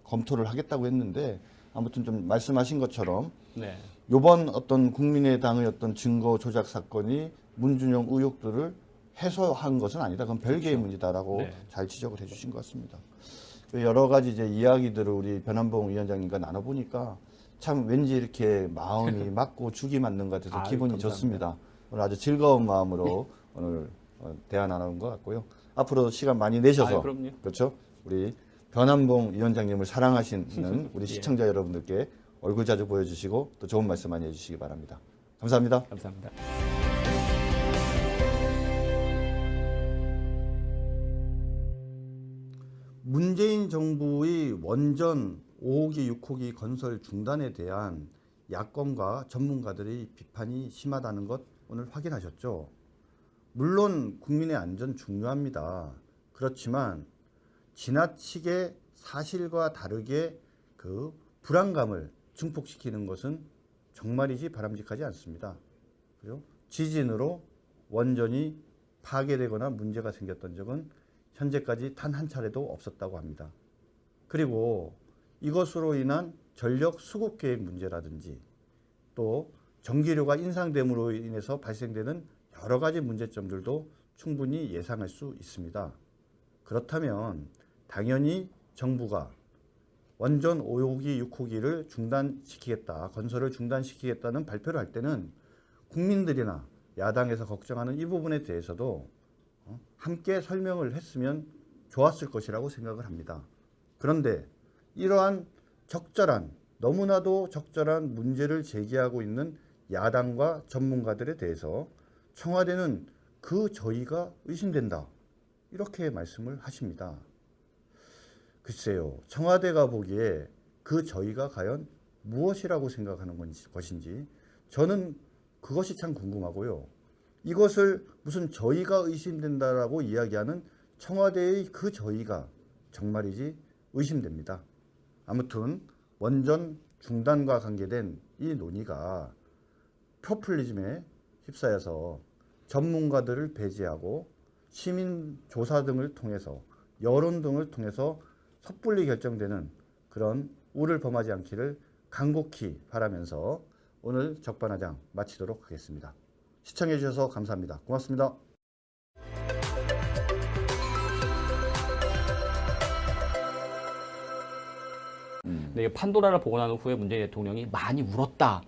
S1: 검토를 하겠다고 했는데 아무튼 좀 말씀하신 것처럼
S2: 네.
S1: 요번 어떤 국민의당의 어떤 증거 조작 사건이 문준용 의혹들을 해소한 것은 아니다. 그건 별개의 문제다라고
S2: 네.
S1: 잘 지적을 해주신 것 같습니다. 여러 가지 이제 이야기들을 우리 변한봉 위원장님과 나눠보니까 참 왠지 이렇게 마음이 맞고 죽이 맞는 것 같아서
S2: 아유,
S1: 기분이
S2: 감사합니다.
S1: 좋습니다. 오늘 아주 즐거운 마음으로 오늘 대화 나눈 것 같고요. 앞으로 시간 많이 내셔서
S2: 아유, 그럼요.
S1: 그렇죠. 우리 변한봉 위원장님을 사랑하시는 우리
S2: 예.
S1: 시청자 여러분들께 얼굴 자주 보여주시고 또 좋은 말씀 많이 해주시기 바랍니다. 감사합니다.
S2: 감사합니다.
S1: 문재인 정부의 원전 5호기, 6호기 건설 중단에 대한 야권과 전문가들의 비판이 심하다는 것 오늘 확인하셨죠? 물론 국민의 안전 중요합니다. 그렇지만 지나치게 사실과 다르게 그 불안감을 증폭시키는 것은 정말이지 바람직하지 않습니다. 그리고 지진으로 원전이 파괴되거나 문제가 생겼던 적은 현재까지 단 한 차례도 없었다고 합니다. 그리고 이것으로 인한 전력 수급 계획 문제라든지 또 전기료가 인상됨으로 인해서 발생되는 여러 가지 문제점들도 충분히 예상할 수 있습니다. 그렇다면 당연히 정부가 원전 5호기, 6호기를 중단시키겠다, 건설을 중단시키겠다는 발표를 할 때는 국민들이나 야당에서 걱정하는 이 부분에 대해서도 함께 설명을 했으면 좋았을 것이라고 생각을 합니다. 그런데 이러한 적절한, 너무나도 적절한 문제를 제기하고 있는 야당과 전문가들에 대해서 청와대는 그 저희가 의심된다, 이렇게 말씀을 하십니다. 글쎄요, 청와대가 보기에 그 저희가 과연 무엇이라고 생각하는 것인지 저는 그것이 참 궁금하고요. 이것을 무슨 저희가 의심된다라고 이야기하는 청와대의 그 저희가 정말이지 의심됩니다. 아무튼 원전 중단과 관계된 이 논의가 포퓰리즘에 휩싸여서 전문가들을 배제하고 시민 조사 등을 통해서, 여론 등을 통해서 섣불리 결정되는 그런 우를 범하지 않기를 간곡히 바라면서 오늘 적반하장 마치도록 하겠습니다. 시청해 주셔서 감사합니다. 고맙습니다.
S2: 근데 이 판도라를 보고 난 후에 문재인 대통령이 많이 울었다라고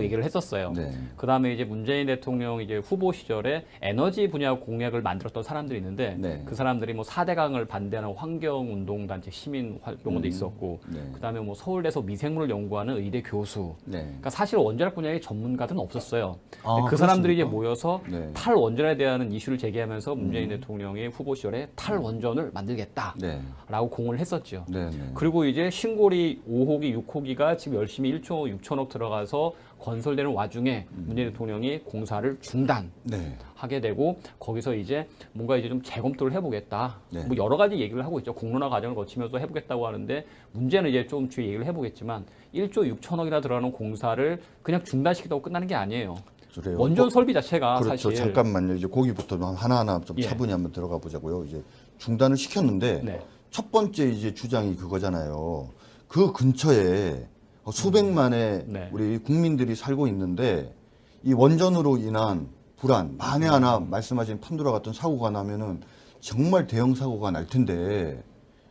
S1: 네.
S2: 얘기를 했었어요.
S1: 네.
S2: 그 다음에 이제 문재인 대통령 이제 후보 시절에 에너지 분야 공약을 만들었던 사람들이 있는데
S1: 네.
S2: 그 사람들이 뭐 4대강을 반대하는 환경운동단체 시민 활동도 있었고
S1: 네.
S2: 그 다음에 뭐 서울대에서 미생물을 연구하는 의대 교수.
S1: 네.
S2: 그러니까 사실 원자력 분야의 전문가들은 없었어요.
S1: 아,
S2: 그 사람들이 이제
S1: 그렇습니까?
S2: 모여서
S1: 네.
S2: 탈원전에 대한 이슈를 제기하면서 문재인 대통령이 후보 시절에 탈원전을 만들겠다라고
S1: 네.
S2: 공을 했었죠.
S1: 네. 네.
S2: 그리고 이제 신고리 5호기, 6호기가 지금 열심히 1조 6천억 들어가서 건설되는 와중에 문재인 대통령이 공사를 중단하게
S1: 네.
S2: 되고 거기서 이제 뭔가 이제 좀 재검토를 해보겠다.
S1: 네.
S2: 뭐 여러 가지 얘기를 하고 있죠. 공론화 과정을 거치면서 해보겠다고 하는데 문제는 이제 좀 뒤에 얘기를 해보겠지만 1조 6천억이나 들어가는 공사를 그냥 중단시키다고 끝나는 게 아니에요.
S1: 그래요.
S2: 원전 설비 자체가
S1: 그렇죠.
S2: 사실
S1: 잠깐만요. 이제 거기부터 하나하나 좀
S2: 예.
S1: 차분히 한번 들어가 보자고요. 이제 중단을 시켰는데
S2: 네.
S1: 첫 번째 이제 주장이 그거잖아요. 그 근처에 수백만의
S2: 네.
S1: 우리 국민들이 살고 있는데 이 원전으로 인한 불안, 만에 하나 말씀하신 판도라 같은 사고가 나면은 정말 대형 사고가 날 텐데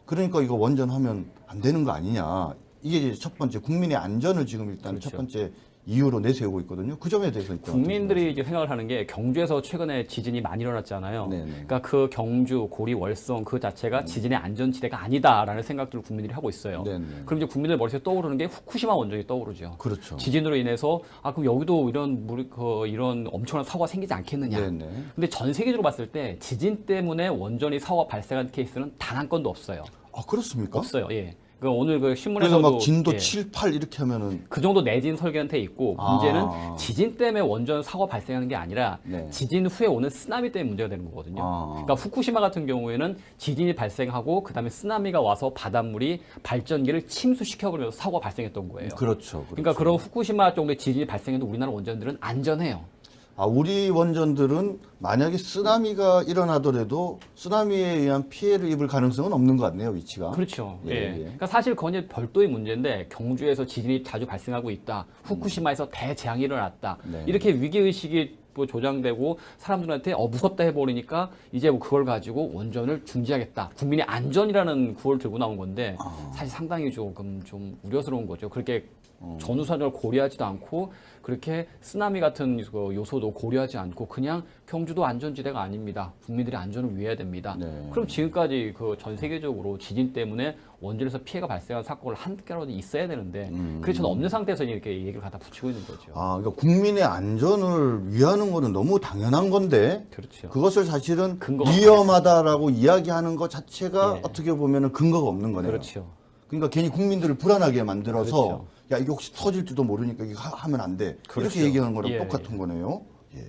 S1: 그러니까 이거 원전하면 안 되는 거 아니냐. 이게 이제 첫 번째 국민의 안전을 지금 일단
S2: 그렇죠.
S1: 첫 번째 이유로 내세우고 있거든요. 그 점에 대해서 일단
S2: 국민들이 이제 생각을 하는 게 경주에서 최근에 지진이 많이 일어났잖아요.
S1: 네네.
S2: 그러니까 그 경주, 고리, 월성 그 자체가 지진의 안전지대가 아니다라는 생각들을 국민들이 하고 있어요.
S1: 네네.
S2: 그럼 이제 국민들 머릿속에 떠오르는 게 후쿠시마 원전이 떠오르죠.
S1: 그렇죠.
S2: 지진으로 인해서 그럼 여기도 이런 엄청난 사고가 생기지 않겠느냐.
S1: 네네.
S2: 근데 전 세계적으로 봤을 때 지진 때문에 원전이 사고가 발생한 케이스는 단 한 건도 없어요.
S1: 아 그렇습니까?
S2: 없어요. 예. 그 오늘 그
S1: 그래서
S2: 신문에서도
S1: 막 진도
S2: 예.
S1: 7, 8 이렇게 하면은
S2: 그 정도 내진 설계한테 있고 문제는
S1: 아.
S2: 지진 때문에 원전 사고 발생하는 게 아니라
S1: 네.
S2: 지진 후에 오는 쓰나미 때문에 문제가 되는 거거든요. 그러니까 후쿠시마 같은 경우에는 지진이 발생하고 그다음에 쓰나미가 와서 바닷물이 발전기를 침수시켜버리면서 사고가 발생했던 거예요.
S1: 그렇죠.
S2: 그러니까 그런 후쿠시마 정도의 지진이 발생해도 우리나라 원전들은 안전해요.
S1: 아, 우리 원전들은 만약에 쓰나미가 일어나더라도 쓰나미에 의한 피해를 입을 가능성은 없는 것 같네요, 위치가.
S2: 그렇죠.
S1: 예,
S2: 예.
S1: 예.
S2: 그러니까 사실 그건 이제 별도의 문제인데 경주에서 지진이 자주 발생하고 있다. 후쿠시마에서 대재앙이 일어났다.
S1: 네.
S2: 이렇게 위기의식이 뭐 조장되고 사람들한테 무섭다 해버리니까 이제 뭐 그걸 가지고 원전을 중지하겠다. 국민의 안전이라는 구호를 들고 나온 건데 사실 상당히 조금 좀 우려스러운 거죠. 그렇게 전후산을 고려하지도 않고 그렇게 쓰나미 같은 그 요소도 고려하지 않고 그냥 경주도 안전지대가 아닙니다. 국민들의 안전을 위해야 됩니다.
S1: 네.
S2: 그럼 지금까지 그 전 세계적으로 지진 때문에 원전에서 피해가 발생한 사건을 한 개라도 있어야 되는데 그게 전 없는 상태에서 이렇게 얘기를 갖다 붙이고 있는 거죠.
S1: 아, 그러니까 국민의 안전을 위하는 거는 너무 당연한 건데
S2: 그렇죠.
S1: 그것을 사실은
S2: 근거가
S1: 위험하다라고 이야기하는 것 자체가
S2: 예.
S1: 어떻게 보면은 근거가 없는 거네요.
S2: 그렇죠.
S1: 그러니까 괜히 국민들을 불안하게 만들어서
S2: 그렇죠.
S1: 야 이거 혹시 터질지도 모르니까 이거 하면 안 돼.
S2: 그렇죠.
S1: 이렇게 얘기하는 거랑
S2: 예,
S1: 똑같은 거네요. 예.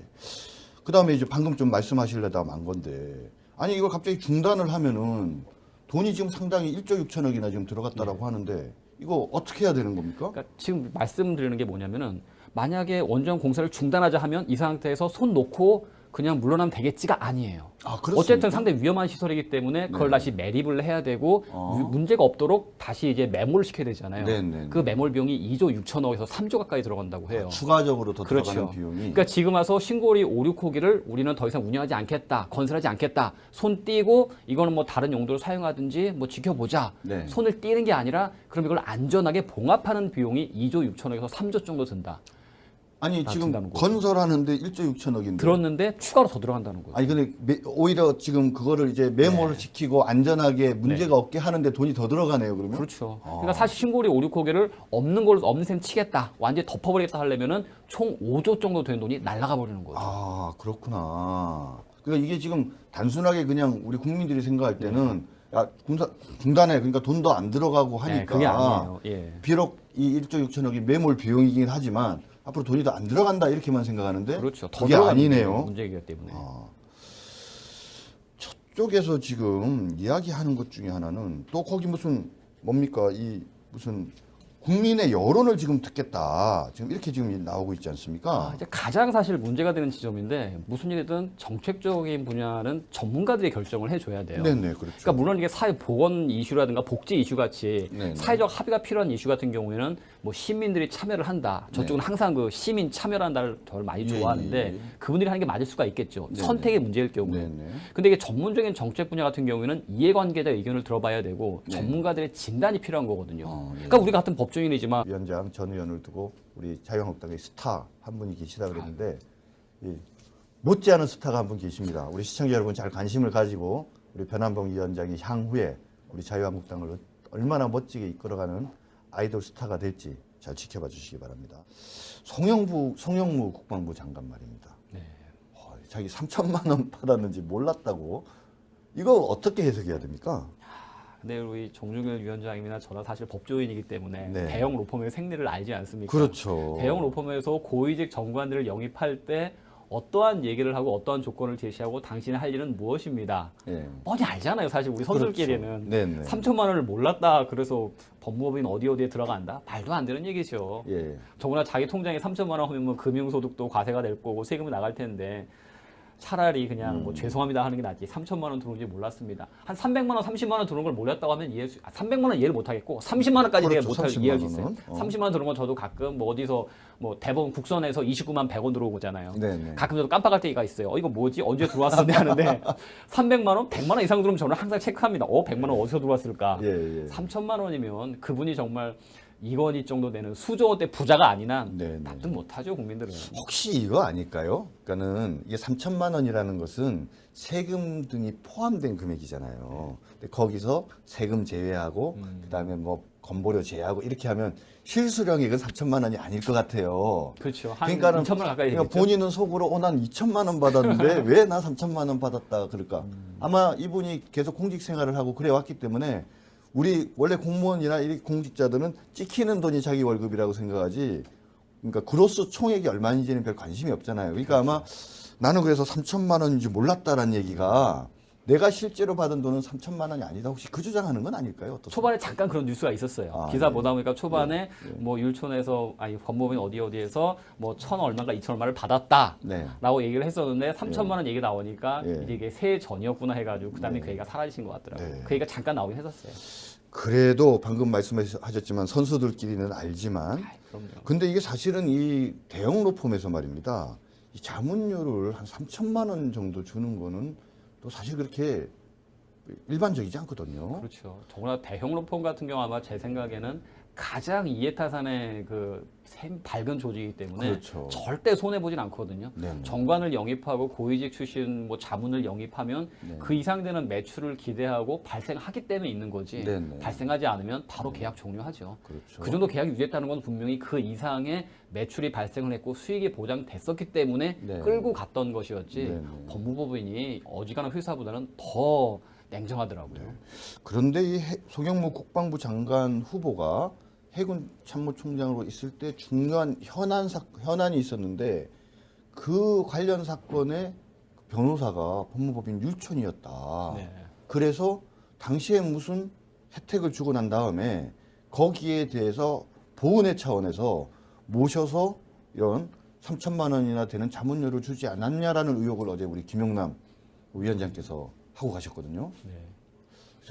S1: 그다음에 이제 방금 좀 말씀하시려다 만 건데 아니 이걸 갑자기 중단을 하면은 돈이 지금 상당히 1조 6천억이나 지금 들어갔다라고 하는데 이거 어떻게 해야 되는 겁니까?
S2: 그러니까 지금 말씀드리는 게 뭐냐면은 만약에 원전 공사를 중단하자 하면 이 상태에서 손 놓고 그냥 물러나면 되겠지가 아니에요.
S1: 아, 그렇습니까?
S2: 어쨌든 상당히 위험한 시설이기 때문에 그걸 다시 매립을 해야 되고 문제가 없도록 다시 이제 매몰을 시켜야 되잖아요.
S1: 네네.
S2: 그 매몰 비용이 2조 6천억에서 3조 가까이 들어간다고 해요.
S1: 추가적으로 더
S2: 그렇죠.
S1: 들어가는 비용이.
S2: 그러니까 지금 와서 신고리 5, 6호기를 우리는 더 이상 운영하지 않겠다, 건설하지 않겠다, 손 띄고 이거는 뭐 다른 용도로 사용하든지 뭐 지켜보자.
S1: 네.
S2: 손을 띄는 게 아니라 그럼 이걸 안전하게 봉합하는 비용이 2조 6천억에서 3조 정도 든다.
S1: 아니 지금
S2: 든다는 거죠.
S1: 건설하는데 1조 6천억인데.
S2: 들었는데 추가로 더 들어간다는 거죠.
S1: 아니 근데 오히려 지금 그거를 이제 매몰을 시키고 안전하게 문제가 없게 하는데 돈이 더 들어가네요. 그러면.
S2: 그렇죠. 그러니까 사실 신고리 5, 6호기를 없는 걸로 없는 셈 치겠다, 완전히 덮어버리겠다 하려면은 총 5조 정도 되는 돈이 날아가 버리는 거죠.
S1: 아 그렇구나. 그러니까 이게 지금 단순하게 그냥 우리 국민들이 생각할 때는 야 중단해 그러니까 돈도 안 들어가고 하니까
S2: 네, 그게 아니에요. 예.
S1: 비록 이 1조 6천억이 매몰 비용이긴 하지만 앞으로 돈이 더 안 들어간다 이렇게만 생각하는데
S2: 그렇죠. 더
S1: 그게
S2: 들어가는
S1: 아니네요.
S2: 문제이기 때문에.
S1: 저쪽에서 지금 이야기하는 것 중에 하나는 또 거기 무슨 뭡니까 이 무슨 국민의 여론을 지금 듣겠다. 지금 이렇게 지금 나오고 있지 않습니까?
S2: 이제 가장 사실 문제가 되는 지점인데 무슨 일이든 정책적인 분야는 전문가들이 결정을 해줘야 돼요.
S1: 네네, 그렇죠.
S2: 그러니까 물론 이게 사회 보건 이슈라든가 복지 이슈 같이
S1: 네네.
S2: 사회적 합의가 필요한 이슈 같은 경우에는 뭐 시민들이 참여를 한다. 저쪽은 항상 그 시민 참여한다를 덜 많이
S1: 예,
S2: 좋아하는데
S1: 예, 예.
S2: 그분들이 하는 게 맞을 수가 있겠죠.
S1: 네네.
S2: 선택의 문제일 경우에.
S1: 네네.
S2: 근데 이게 전문적인 정책 분야 같은 경우에는 이해관계자 의견을 들어봐야 되고
S1: 네.
S2: 전문가들의 진단이 필요한 거거든요.
S1: 네.
S2: 그러니까 우리 같은 법조인이지만
S1: 위원장 전 의원을 두고 우리 자유한국당의 스타 한 분이 계시다 그랬는데 이 못지않은 스타가 한 분 계십니다. 우리 시청자 여러분 잘 관심을 가지고 우리 변한봉 위원장이 향후에 우리 자유한국당을 얼마나 멋지게 이끌어가는 아이돌 스타가 될지 잘 지켜봐 주시기 바랍니다. 송영무 국방부 장관 말입니다.
S2: 네.
S1: 자기 3천만 원 받았는지 몰랐다고. 이거 어떻게 해석해야 됩니까?
S2: 근데 우리 정중일 위원장님이나 저나 사실 법조인이기 때문에
S1: 네.
S2: 대형 로펌의 생리를 알지 않습니까?
S1: 그렇죠.
S2: 대형 로펌에서 고위직 정관들을 영입할 때 어떠한 얘기를 하고 어떠한 조건을 제시하고 당신이 할 일은 무엇입니다.
S1: 예.
S2: 뻔히 알잖아요. 사실 우리 선수들끼리는.
S1: 그렇죠. 네네.
S2: 3천만 원을 몰랐다. 그래서 법무법인 어디에 들어간다. 말도 안 되는 얘기죠.
S1: 예.
S2: 더구나 자기 통장에 3천만 원 하면 뭐 금융소득도 과세가 될 거고 세금이 나갈 텐데 차라리 그냥 뭐 죄송합니다 하는 게 낫지. 3천만 원 들어오는지 몰랐습니다. 한 300만 원, 30만 원 들어온 걸 몰랐다고 하면 300만 원 이해를 못 하겠고 30만 원까지
S1: 그렇죠,
S2: 내가 못할
S1: 30만
S2: 이해할 수
S1: 원은.
S2: 있어요. 30만 원 들어온 건 저도 가끔 뭐 어디서 뭐 대법원 국선에서 29만 100원 들어오잖아요.
S1: 네네.
S2: 가끔 저도 깜빡할 때가 있어요. 이거 뭐지? 언제 들어왔었네 하는데 300만 원, 100만 원 이상 들어오면 저는 항상 체크합니다. 100만 원 어디서 들어왔을까?
S1: 예, 예.
S2: 3천만 원이면 그분이 정말 이건희 정도 되는 수조 원대 부자가 아니나
S1: 네네.
S2: 납득 못하죠 국민들은.
S1: 혹시 이거 아닐까요? 그러니까는 이게 3천만 원이라는 것은 세금 등이 포함된 금액이잖아요. 근데 거기서 세금 제외하고 그다음에 뭐 건보료 제외하고 이렇게 하면 실수령액은 3천만 원이 아닐 것 같아요.
S2: 그렇죠. 한
S1: 그러니까는
S2: 2천만 원 가까이
S1: 그러니까
S2: 되겠죠.
S1: 본인은 속으로 난 2천만 원 받았는데 왜 나 3천만 원 받았다 그럴까? 아마 이분이 계속 공직 생활을 하고 그래 왔기 때문에 우리 원래 공무원이나 이 공직자들은 찍히는 돈이 자기 월급이라고 생각하지. 그러니까 그로스 총액이 얼마인지는 별 관심이 없잖아요. 그러니까 아마 나는 그래서 3천만 원인지 몰랐다라는 얘기가 내가 실제로 받은 돈은 3천만 원이 아니다. 혹시 그 주장하는 건 아닐까요? 어떻습니까?
S2: 초반에 잠깐 그런 뉴스가 있었어요.
S1: 아,
S2: 기사
S1: 네.
S2: 보다 보니까 초반에 뭐 율촌에서 아니 법무법인 어디에서 뭐 1,000 얼마가 2천 얼마를 받았다.
S1: 네.
S2: 라고 얘기를 했었는데 3천만 원 얘기 나오니까
S1: 예.
S2: 이제 이게 새해 전이었구나 해가지고 그다음에 그 얘기가 사라지신 것 같더라고요.
S1: 네.
S2: 그 얘기가 잠깐 나오긴 했었어요.
S1: 그래도 방금 말씀하셨지만 선수들끼리는 알지만
S2: 그럼요.
S1: 근데 이게 사실은 이 대형 로펌에서 말입니다. 이 자문료를 한 3천만 원 정도 주는 거는 또 사실 그렇게 일반적이지 않거든요.
S2: 그렇죠. 더구나 대형 로펌 같은 경우 아마 제 생각에는 가장 이해타산의 밝은 조직이기 때문에
S1: 그렇죠.
S2: 절대 손해 보진 않거든요.
S1: 네네.
S2: 정관을 영입하고 고위직 출신 뭐 자문을 영입하면
S1: 네.
S2: 그 이상 되는 매출을 기대하고 발생하기 때문에 있는 거지.
S1: 네네.
S2: 발생하지 않으면 바로 계약 종료하죠.
S1: 그렇죠.
S2: 그 정도 계약이 유지했다는 건 분명히 그 이상의 매출이 발생을 했고 수익이 보장됐었기 때문에
S1: 네.
S2: 끌고 갔던 것이었지.
S1: 네네.
S2: 법무법인이 어지간한 회사보다는 더 냉정하더라고요.
S1: 그런데 이 송영무 국방부 장관 후보가 해군 참모총장으로 있을 때 중요한 현안이 있었는데 그 관련 사건의 변호사가 법무법인 율촌이었다.
S2: 네.
S1: 그래서 당시에 무슨 혜택을 주고 난 다음에 거기에 대해서 보은의 차원에서 모셔서 이런 3천만 원이나 되는 자문료를 주지 않았냐라는 의혹을 어제 우리 김용남 위원장께서 하고 가셨거든요.
S2: 네.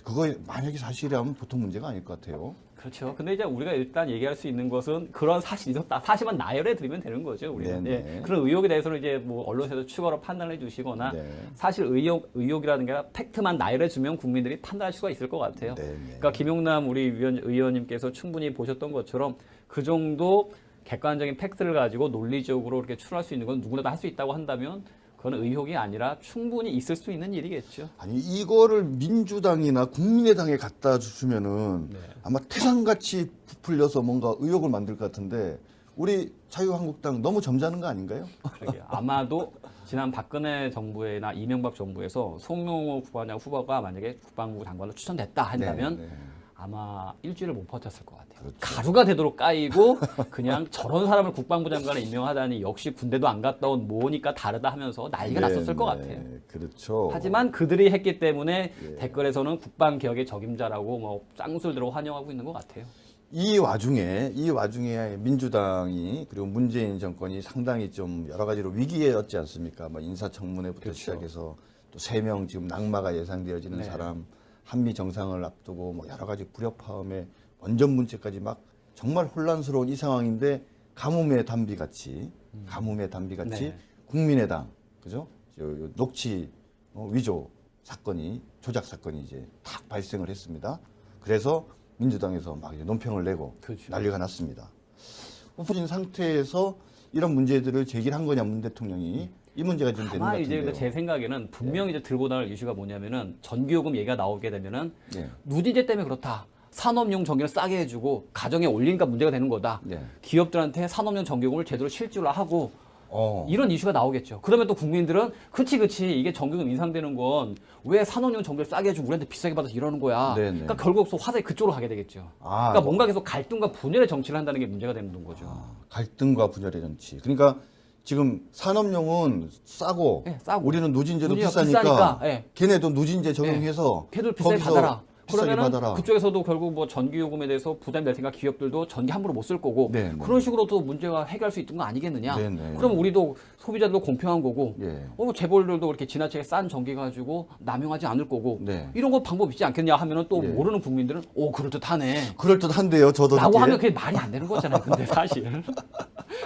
S1: 그거 만약에 사실이라면 보통 문제가 아닐 것 같아요.
S2: 그렇죠. 근데 이제 우리가 일단 얘기할 수 있는 것은 그런 사실이 있었다. 사실만 나열해 드리면 되는 거죠. 우리는.
S1: 네네.
S2: 예. 그런 의혹에 대해서는 이제 뭐 언론에서 추가로 판단해 주시거나
S1: 네.
S2: 사실 의혹이라는 게 아니라 팩트만 나열해 주면 국민들이 판단할 수가 있을 것 같아요.
S1: 네네.
S2: 그러니까 김용남 우리 의원님께서 충분히 보셨던 것처럼 그 정도 객관적인 팩트를 가지고 논리적으로 이렇게 추론할 수 있는 건 누구나 다 할 수 있다고 한다면 그건 의혹이 아니라 충분히 있을 수 있는 일이겠죠.
S1: 아니 이거를 민주당이나 국민의당에 갖다 주면은
S2: 네.
S1: 아마 태산같이 부풀려서 뭔가 의혹을 만들 것 같은데 우리 자유한국당 너무 점잖은 거 아닌가요?
S2: 그러게요. 아마도 지난 박근혜 정부나 이명박 정부에서 송영무 후보가 만약에 국방부 장관으로 추천됐다 한다면
S1: 네, 네.
S2: 아마 일주일을 못 버텼을 것 같아요.
S1: 그렇죠.
S2: 가루가 되도록 까이고 그냥 저런 사람을 국방부 장관에 임명하다니 역시 군대도 안 갔다 온 뭐니까 다르다 하면서 난리가 났었을 것 같아요.
S1: 그렇죠.
S2: 하지만 그들이 했기 때문에
S1: 예.
S2: 댓글에서는 국방개혁의 적임자라고 뭐 쌍술대로 환영하고 있는 것 같아요.
S1: 이 와중에 민주당이 그리고 문재인 정권이 상당히 좀 여러 가지로 위기였지 않습니까? 뭐 인사청문회부터
S2: 그렇죠.
S1: 시작해서 또 3명 지금 낙마가 예상되어지는
S2: 네.
S1: 사람, 한미 정상을 앞두고 뭐 여러 가지 불협화음에 원전 문제까지 막 정말 혼란스러운 이 상황인데 가뭄의 단비같이
S2: 네.
S1: 국민의당 그죠? 녹취 위조 사건이 조작 사건이 이제 탁 발생을 했습니다. 그래서 민주당에서 막 이제 논평을 내고
S2: 그렇죠.
S1: 난리가 났습니다. 엎어진 상태에서 이런 문제들을 제기한 거냐 문 대통령이 이 문제가 좀 되는 것
S2: 아마 이제
S1: 같은데요.
S2: 제 생각에는 분명히 이제 들고 나올 이슈가 뭐냐면은 전기요금 얘기가 나오게 되면은
S1: 예.
S2: 누진제 때문에 그렇다. 산업용 전기를 싸게 해주고 가정에 올리니까 문제가 되는 거다.
S1: 네.
S2: 기업들한테 산업용 전기요금을 제대로 실질로 하고
S1: 어.
S2: 이런 이슈가 나오겠죠. 그러면 또 국민들은 그치 이게 전기요금 인상되는 건 왜 산업용 전기를 싸게 해주고 우리한테 비싸게 받아서 이러는 거야.
S1: 네네.
S2: 그러니까 결국 또 화살이 그쪽으로 가게 되겠죠.
S1: 아,
S2: 그러니까 뭔가 계속 갈등과 분열의 정치를 한다는 게 문제가 되는 거죠.
S1: 갈등과 분열의 정치. 그러니까 지금 산업용은 싸고,
S2: 예, 싸고.
S1: 우리는 누진제도
S2: 누진제가
S1: 비싸니까,
S2: 비싸니까, 예.
S1: 걔네도 누진제 적용해서
S2: 걔들 비싸게
S1: 거기서
S2: 받아라.
S1: 비싸게
S2: 그러면은
S1: 받아라.
S2: 그쪽에서도 결국 뭐 전기요금에 대해서 부담이 될 테니까 기업들도 전기 함부로 못 쓸 거고
S1: 네, 네.
S2: 그런 식으로도 문제가 해결할 수 있던 거 아니겠느냐.
S1: 네, 네.
S2: 그럼 우리도 소비자들도 공평한 거고
S1: 예.
S2: 재벌들도 그렇게 지나치게 싼 전기 가지고 남용하지 않을 거고
S1: 네.
S2: 이런 거 방법 있지 않겠냐 하면은 또
S1: 예.
S2: 모르는 국민들은 그럴듯하네.
S1: 그럴듯한데요, 저도.
S2: 라고
S1: 듣기에.
S2: 하면 그게 말이 안 되는 거잖아요. 근데 사실.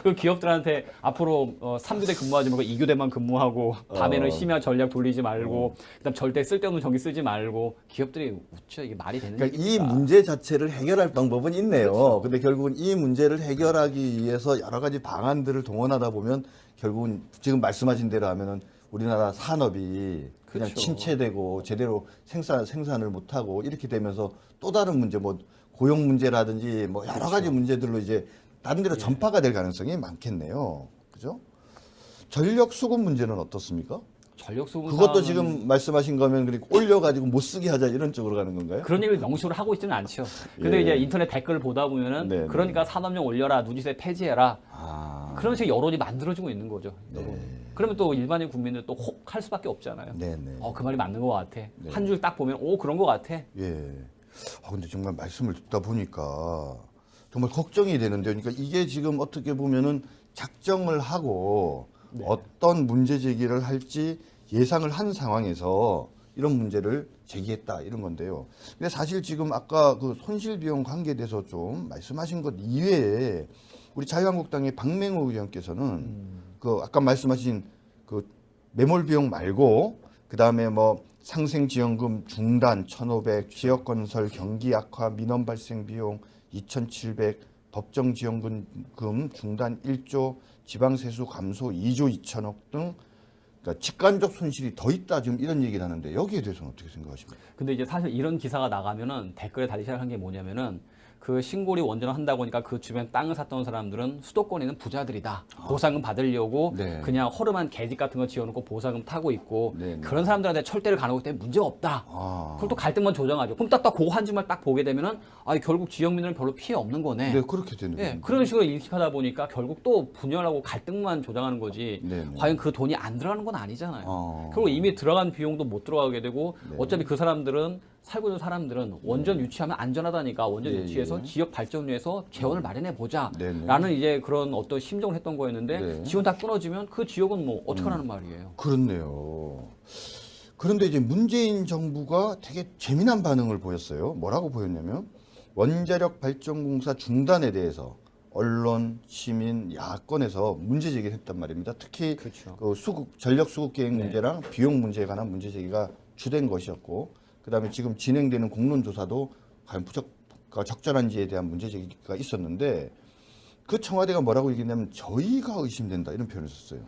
S2: 그 기업들한테 앞으로 3교대 근무하지 말고 2교대만 근무하고 밤에는 심야 전략 돌리지 말고 그다음 절대 쓸데없는 전기 쓰지 말고 기업들이 웃죠. 이게 말이 되는
S1: 그러니까 이
S2: 얘기입니까?
S1: 문제 자체를 해결할 방법은 있네요.
S2: 그렇죠.
S1: 근데 결국은 이 문제를 해결하기 위해서 여러 가지 방안들을 동원하다 보면 결국은 지금 말씀하신 대로 하면은 우리나라 산업이 그냥
S2: 그렇죠.
S1: 침체되고 제대로 생산을 못하고 이렇게 되면서 또 다른 문제 뭐 고용 문제라든지 뭐 여러 가지 문제들로 이제 다른 데로 전파가 될 가능성이 많겠네요. 그죠? 전력 수급 문제는 어떻습니까?
S2: 전력 수급
S1: 그것도
S2: 상황은
S1: 지금 말씀하신 거면 그러니까 올려가지고 못 쓰게 하자 이런 쪽으로 가는 건가요?
S2: 그런 얘기를 명시로 하고 있지는 않죠. 근데
S1: 예.
S2: 이제 인터넷 댓글을 보다 보면은
S1: 네, 네.
S2: 그러니까 산업용 올려라, 누지세 폐지해라.
S1: 아,
S2: 그런 식의 여론이 만들어지고 있는 거죠. 여론. 그러면 또 일반인 국민은 또 혹 할 수밖에 없잖아요.
S1: 네네.
S2: 그 말이 맞는 것 같아. 한 줄 딱 보면 그런 것 같아.
S1: 예. 근데 정말 말씀을 듣다 보니까 정말 걱정이 되는데요. 그러니까 이게 지금 어떻게 보면은 작정을 하고 어떤 문제 제기를 할지 예상을 한 상황에서 이런 문제를 제기했다 이런 건데요. 근데 사실 지금 아까 그 손실 비용 관계에 대해서 좀 말씀하신 것 이외에 우리 자유한국당의 박맹호 의원께서는 그 아까 말씀하신 그 매몰 비용 말고 그 다음에 뭐 상생지원금 중단 1,500, 지역건설 경기 악화 민원 발생 비용 2,700, 법정지원금 중단 1조, 지방세수 감소 2조 2천억 등 그러니까 직간접 손실이 더 있다 지금 이런 얘기를 하는데 여기에 대해서는 어떻게 생각하십니까?
S2: 근데 이제 사실 이런 기사가 나가면은 댓글에 달리기 시작한 게 뭐냐면은 그 신고리 원전을 한다고 하니까 그 주변 땅을 샀던 사람들은 수도권에 있는 부자들이다. 보상금 받으려고
S1: 네.
S2: 그냥 허름한 계집 같은 거 지어놓고 보상금 타고 있고
S1: 네, 네.
S2: 그런 사람들한테 철대를 가는 것 때문에 문제가 없다. 그럼 또 갈등만 조정하죠. 그럼 딱 그거 한 줄만 딱 보게 되면은 결국 지역민들은 별로 피해 없는 거네.
S1: 네, 그렇게 되는
S2: 예,
S1: 거예요.
S2: 그런 식으로 인식하다 보니까 결국 또 분열하고 갈등만 조장하는 거지.
S1: 네, 네.
S2: 과연 그 돈이 안 들어가는 건 아니잖아요.
S1: 어.
S2: 결국 이미 들어간 비용도 못 들어가게 되고
S1: 네.
S2: 어차피 그 사람들은 살고 있는 사람들은 원전 유치하면 안전하다니까 원전
S1: 예,
S2: 유치해서
S1: 예.
S2: 지역 발전위에서 재원을 마련해 보자.
S1: 네, 네.
S2: 라는 이제 그런 어떤 심정을 했던 거였는데
S1: 네.
S2: 지원 다 끊어지면 그 지역은 뭐 어떡하라는 말이에요.
S1: 그렇네요. 그런데 이제 문재인 정부가 되게 재미난 반응을 보였어요. 뭐라고 보였냐면 원자력 발전공사 중단에 대해서 언론, 시민, 야권에서 문제 제기를 했단 말입니다. 특히
S2: 그렇죠.
S1: 그 전력 수급 계획
S2: 네.
S1: 문제랑 비용 문제에 관한 문제 제기가 주된 것이었고, 그다음에 지금 진행되는 공론 조사도 과연 적절한지에 대한 문제 제기가 있었는데 그 청와대가 뭐라고 얘기했냐면 저희가 의심된다 이런 표현을 썼어요.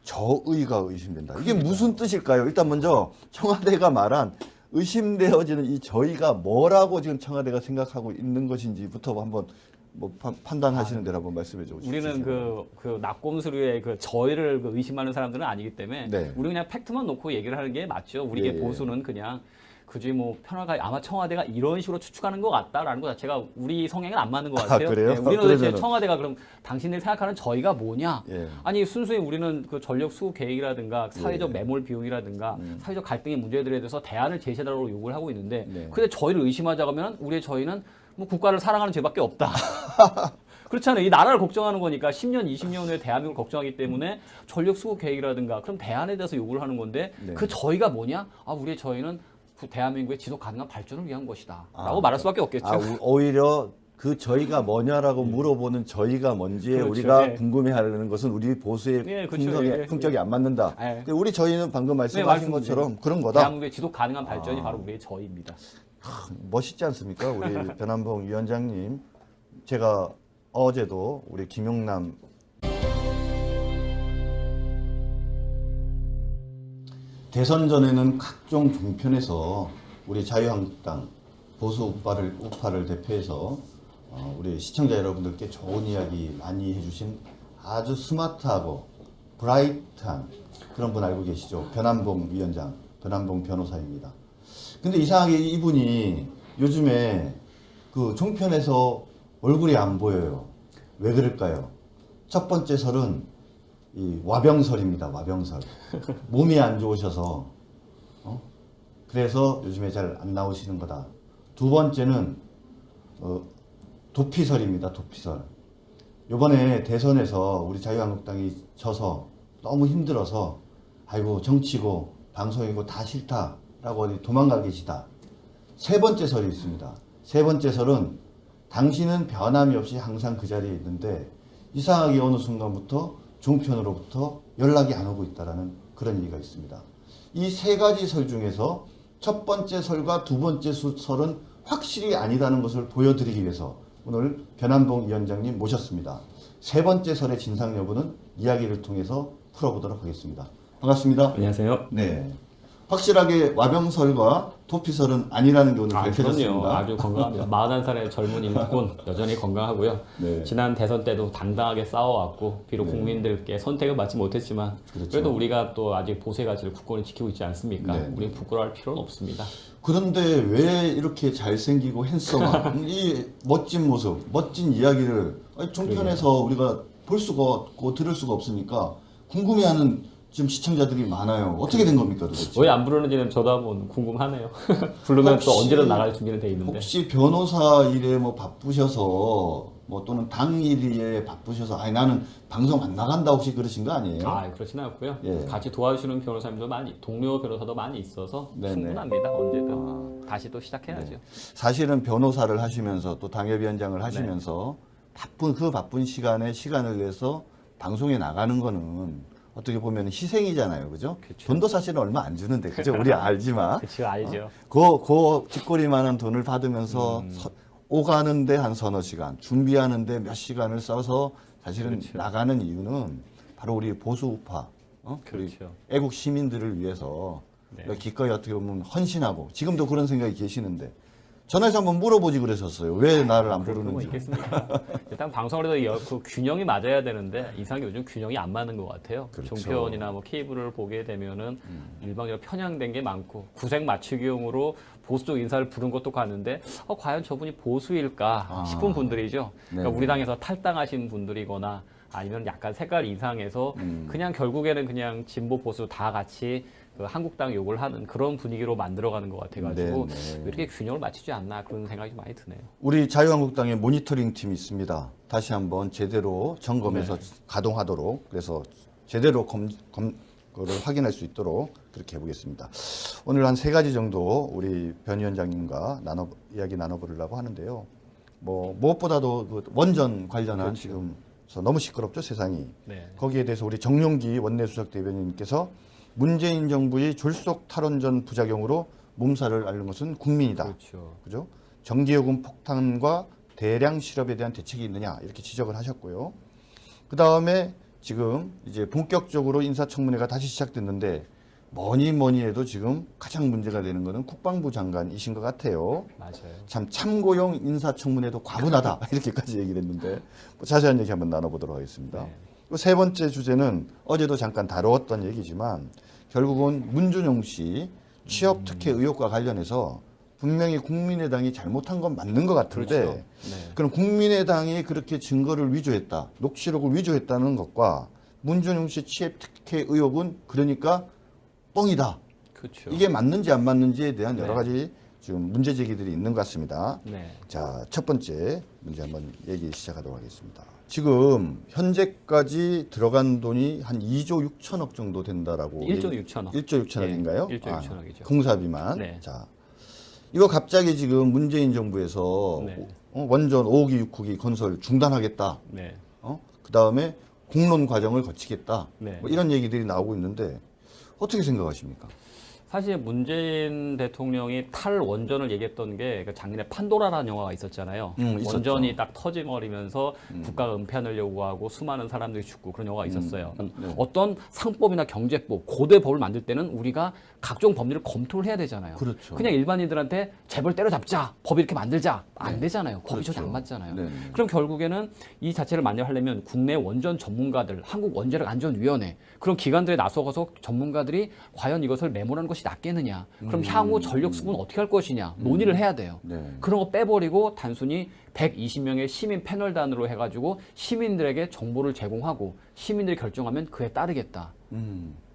S1: 저의가 의심된다. 이게 무슨 뜻일까요? 일단 먼저 청와대가 말한 의심되어지는 이 저희가 뭐라고 지금 청와대가 생각하고 있는 것인지부터 한번 뭐 판단하시는 대로 한번 말씀해 주시죠.
S2: 우리는 그 낙곰수류의 그 저희를 그 의심하는 사람들은 아니기 때문에
S1: 네.
S2: 우리 그냥 팩트만 놓고 얘기를 하는 게 맞죠. 우리의
S1: 예, 예.
S2: 보수는 그냥 그지 뭐 편하게 아마 청와대가 이런 식으로 추측하는 것 같다라는 것 자체가 우리 성향은 안 맞는 것 같아요.
S1: 그래요?
S2: 우리는 도대체
S1: 그러면은-
S2: 청와대가 그럼 당신들이 생각하는 저희가 뭐냐?
S1: 예.
S2: 아니 순수히 우리는 그 전력 수급 계획이라든가 사회적
S1: 예.
S2: 매몰 비용이라든가 사회적 갈등의 문제들에 대해서 대안을 제시하라고 요구를 하고 있는데
S1: 네.
S2: 근데 저희를 의심하자고 하면 우리의 저희는 뭐 국가를 사랑하는 죄밖에 없다. 그렇잖아요. 이 나라를 걱정하는 거니까 10년, 20년 후에 대한민국을 걱정하기 때문에 전력 수급 계획이라든가 그럼 대안에 대해서 요구를 하는 건데
S1: 네.
S2: 그 저희가 뭐냐? 우리의 저희는 대한민국의 지속 가능한 발전을 위한 것이다.
S1: 아,
S2: 라고 말할 수밖에 없겠죠.
S3: 오히려 그 저희가 뭐냐라고 물어보는 저희가 뭔지에
S2: 그렇죠.
S3: 우리가
S2: 네.
S3: 궁금해하는 것은 우리 보수의
S2: 네, 그렇죠.
S3: 품격이 안 맞는다.
S2: 네.
S3: 근데 우리 저희는 방금 말씀하신
S2: 말씀
S3: 것처럼 그런 거다.
S2: 대한민국의 지속 가능한 발전이 바로 우리의 저희입니다.
S1: 멋있지 않습니까? 우리 변한봉 위원장님. 제가 어제도 우리 김용남 대선 전에는 각종 종편에서 우리 자유한국당 보수 우파를 대표해서 우리 시청자 여러분들께 좋은 이야기 많이 해주신 아주 스마트하고 브라이트한 그런 분 알고 계시죠? 변한봉 위원장, 변한봉 변호사입니다. 근데 이상하게 이분이 요즘에 그 종편에서 얼굴이 안 보여요. 왜 그럴까요? 첫 번째 설은 이 와병설입니다. 와병설. 몸이 안 좋으셔서 그래서 요즘에 잘 안 나오시는 거다. 두 번째는 도피설입니다. 도피설. 이번에 대선에서 우리 자유한국당이 져서 너무 힘들어서 아이고 정치고 방송이고 다 싫다라고 어디 도망가 계시다. 세 번째 설이 있습니다. 세 번째 설은 당신은 변함이 없이 항상 그 자리에 있는데 이상하게 어느 순간부터 종편으로부터 연락이 안 오고 있다라는 그런 얘기가 있습니다. 이 세 가지 설 중에서 첫 번째 설과 두 번째 설은 확실히 아니다는 것을 보여드리기 위해서 오늘 변한봉 위원장님 모셨습니다. 세 번째 설의 진상 여부는 이야기를 통해서 풀어보도록 하겠습니다. 반갑습니다.
S2: 안녕하세요.
S1: 네. 확실하게 와병설과 도피설은 아니라는 게 오늘
S2: 그럼요.
S1: 밝혀졌습니다.
S2: 아주 건강합니다. 41살의 젊은 인군 여전히 건강하고요.
S1: 네.
S2: 지난 대선 때도 당당하게 싸워왔고 비록
S1: 네.
S2: 국민들께 선택을 받지 못했지만
S1: 그렇죠.
S2: 그래도 우리가 또 아직 보수의 가치를 굳건히 지키고 있지 않습니까?
S1: 네.
S2: 우리는 부끄러워할 필요는 없습니다.
S1: 그런데 왜 이렇게 잘생기고 핸섬한 이 멋진 모습, 멋진 이야기를 종편에서 우리가 볼 수가 없고 들을 수가 없으니까 궁금해하는 지금 시청자들이 많아요. 어떻게 된 겁니까 도대체?
S2: 왜 안 부르는지는 저도 한번 궁금하네요. 부르면 또
S1: 혹시-
S2: 언제든 나갈 준비는 돼 있는데.
S1: 혹시 변호사 일에 뭐 바쁘셔서 뭐 또는 당 일에 바쁘셔서 아니 나는 방송 안 나간다 혹시 그러신 거 아니에요?
S2: 그렇지는 않고요.
S1: 예.
S2: 같이 도와주시는 변호사님도 많이, 동료 변호사도 많이 있어서
S1: 네네.
S2: 충분합니다. 언제든 다시 또 시작해야죠.
S1: 사실은 변호사를 하시면서 또 당협위원장을 하시면서 바쁜 시간에 시간을 내서 방송에 나가는 거는 어떻게 보면 희생이잖아요, 그죠?
S2: 그쵸.
S1: 돈도 사실은 얼마 안 주는데, 그죠? 우리 알지만
S2: 그치, 알죠.
S1: 그 뒷거리만한 돈을 받으면서 오가는데 한 서너 시간, 준비하는데 몇 시간을 써서 사실은
S2: 그렇죠.
S1: 나가는 이유는 바로 우리 보수 우파, 우리
S2: 그렇죠.
S1: 애국 시민들을 위해서
S2: 네.
S1: 기꺼이 어떻게 보면 헌신하고 지금도 그런 생각이 계시는데 전화해서 한번 물어보지 그러셨어요. 왜 나를 안
S2: 그럴 거
S1: 부르는지.
S2: 있겠습니까? 일단 방송을 해도 그 균형이 맞아야 되는데 이상하게 요즘 균형이 안 맞는 것 같아요.
S1: 그렇죠.
S2: 종편이나 뭐 케이블을 보게 되면은 일방적으로 편향된 게 많고 구색 맞추기용으로 보수 쪽 인사를 부른 것도 갔는데 과연 저분이 보수일까 싶은 분들이죠. 그러니까
S1: 네네.
S2: 우리 당에서 탈당하신 분들이거나 아니면 약간 색깔 이상해서 그냥 결국에는 그냥 진보 보수 다 같이 그 한국당 욕을 하는 그런 분위기로 만들어가는 것 같아가지고
S1: 네네.
S2: 왜 이렇게 균형을 맞추지 않나 그런 생각이 많이 드네요.
S1: 우리 자유한국당의 모니터링 팀이 있습니다. 다시 한번 제대로 점검해서 가동하도록 그래서 제대로 그거를 확인할 수 있도록 그렇게 해보겠습니다. 오늘 한 세 가지 정도 우리 변 위원장님과 이야기 나눠보려고 하는데요. 뭐 무엇보다도 그 원전 관련한 지금 너무 시끄럽죠 세상이.
S2: 네.
S1: 거기에 대해서 우리 정용기 원내수석 대변인께서 문재인 정부의 졸속 탈원전 부작용으로 몸살을 앓는 것은 국민이다.
S2: 그렇죠.
S1: 그죠? 전기요금 폭탄과 대량 실업에 대한 대책이 있느냐 이렇게 지적을 하셨고요. 그 다음에 지금 이제 본격적으로 인사청문회가 다시 시작됐는데 뭐니 해도 지금 가장 문제가 되는 것은 국방부 장관이신 것 같아요.
S2: 맞아요.
S1: 참 참고용 인사청문회도 과분하다 이렇게까지 얘기를 했는데 뭐 자세한 얘기 한번 나눠보도록 하겠습니다.
S2: 네.
S1: 그리고 세 번째 주제는 어제도 잠깐 다루었던 얘기지만 결국은 문준용 씨 취업 특혜 의혹과 관련해서 분명히 국민의당이 잘못한 건 맞는 것 같은데
S2: 그렇죠. 네.
S1: 그럼 국민의당이 그렇게 증거를 위조했다, 녹취록을 위조했다는 것과 문준용 씨 취업 특혜 의혹은 그러니까 뻥이다.
S2: 그렇죠.
S1: 이게 맞는지 안 맞는지에 대한
S2: 네.
S1: 여러 가지 지금 문제 제기들이 있는 것 같습니다.
S2: 네.
S1: 자, 첫 번째 문제 한번 얘기 시작하도록 하겠습니다. 지금 현재까지 들어간 돈이 한 2조 6천억 정도 된다라고
S2: 1조 6천억.
S1: 1조 6천억인가요?
S2: 예, 1조 6천억이죠.
S1: 공사비만.
S2: 네.
S1: 자, 이거 갑자기 지금 문재인 정부에서
S2: 네.
S1: 원전 5호기 6호기 건설 중단하겠다.
S2: 네.
S1: 그 다음에 공론 과정을 거치겠다.
S2: 네.
S1: 뭐 이런 얘기들이 나오고 있는데 어떻게 생각하십니까?
S2: 사실 문재인 대통령이 탈원전을 얘기했던 게 작년에 판도라라는 영화가 있었잖아요.
S1: 있었죠.
S2: 원전이 딱 터져버리면서 국가가 은폐하려고 하고 수많은 사람들이 죽고 그런 영화가 있었어요.
S1: 네.
S2: 어떤 상법이나 경제법, 고대 법을 만들 때는 우리가 각종 법률을 검토를 해야 되잖아요.
S1: 그렇죠.
S2: 그냥 일반인들한테 재벌 때려잡자, 법 이렇게 만들자 안 되잖아요. 법이
S1: 그렇죠.
S2: 전혀 안 맞잖아요.
S1: 네.
S2: 그럼 결국에는 이 자체를 만들려면 국내 원전 전문가들, 한국원자력안전위원회 그런 기관들에 나서서 전문가들이 과연 이것을 메모라는 것이 낫겠느냐. 그럼 향후 전력 수급은 어떻게 할 것이냐. 논의를 해야 돼요.
S1: 네.
S2: 그런 거 빼버리고 단순히 120명의 시민 패널단으로 해가지고 시민들에게 정보를 제공하고 시민들이 결정하면 그에 따르겠다.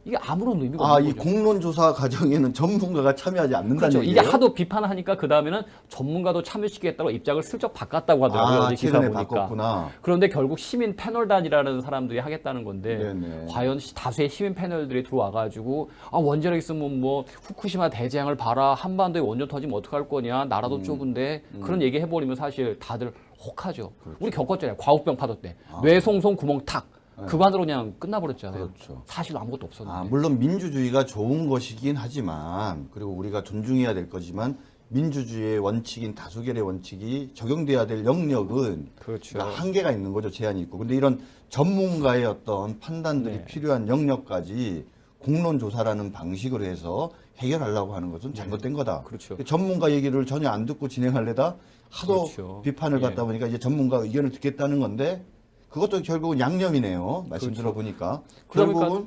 S2: 이게 아무런 의미가 없는
S1: 이
S2: 거죠.
S1: 공론조사 과정에는 전문가가 참여하지 않는다는
S2: 그렇죠.
S1: 얘기예요?
S2: 이게 하도 비판을 하니까 그 다음에는 전문가도 참여시키겠다고 입장을 슬쩍 바꿨다고 하더라고요. 어제 기사
S1: 최근에
S2: 보니까.
S1: 바꿨구나.
S2: 그런데 결국 시민 패널단이라는 사람들이 하겠다는 건데
S1: 네네.
S2: 과연 다수의 시민 패널들이 들어와가지고 원자력 있으면 뭐 후쿠시마 대재앙을 봐라, 한반도에 원전 터지면 어떡할 거냐, 나라도 좁은데 그런 얘기 해버리면 사실 다들 혹하죠.
S1: 그렇죠.
S2: 우리 겪었잖아요. 과우병 파도 때 뇌송송 구멍 탁 그만으로 그냥 끝나버렸잖아요.
S1: 그렇죠.
S2: 사실 아무것도 없었는데.
S1: 물론 민주주의가 좋은 것이긴 하지만 그리고 우리가 존중해야 될 거지만 민주주의의 원칙인 다수결의 원칙이 적용돼야 될 영역은
S2: 그렇죠.
S1: 한계가 있는 거죠. 제한이 있고. 근데 이런 전문가의 어떤 판단들이
S2: 네.
S1: 필요한 영역까지 공론조사라는 방식으로 해서 해결하려고 하는 것은 잘못된 거다.
S2: 그렇죠.
S1: 전문가 얘기를 전혀 안 듣고 진행하려다 하도
S2: 그렇죠.
S1: 비판을
S2: 예.
S1: 받다 보니까 이제 전문가 의견을 듣겠다는 건데 그것도 결국은 양념이네요. 말씀
S2: 그렇죠.
S1: 들어보니까.
S2: 그러니까,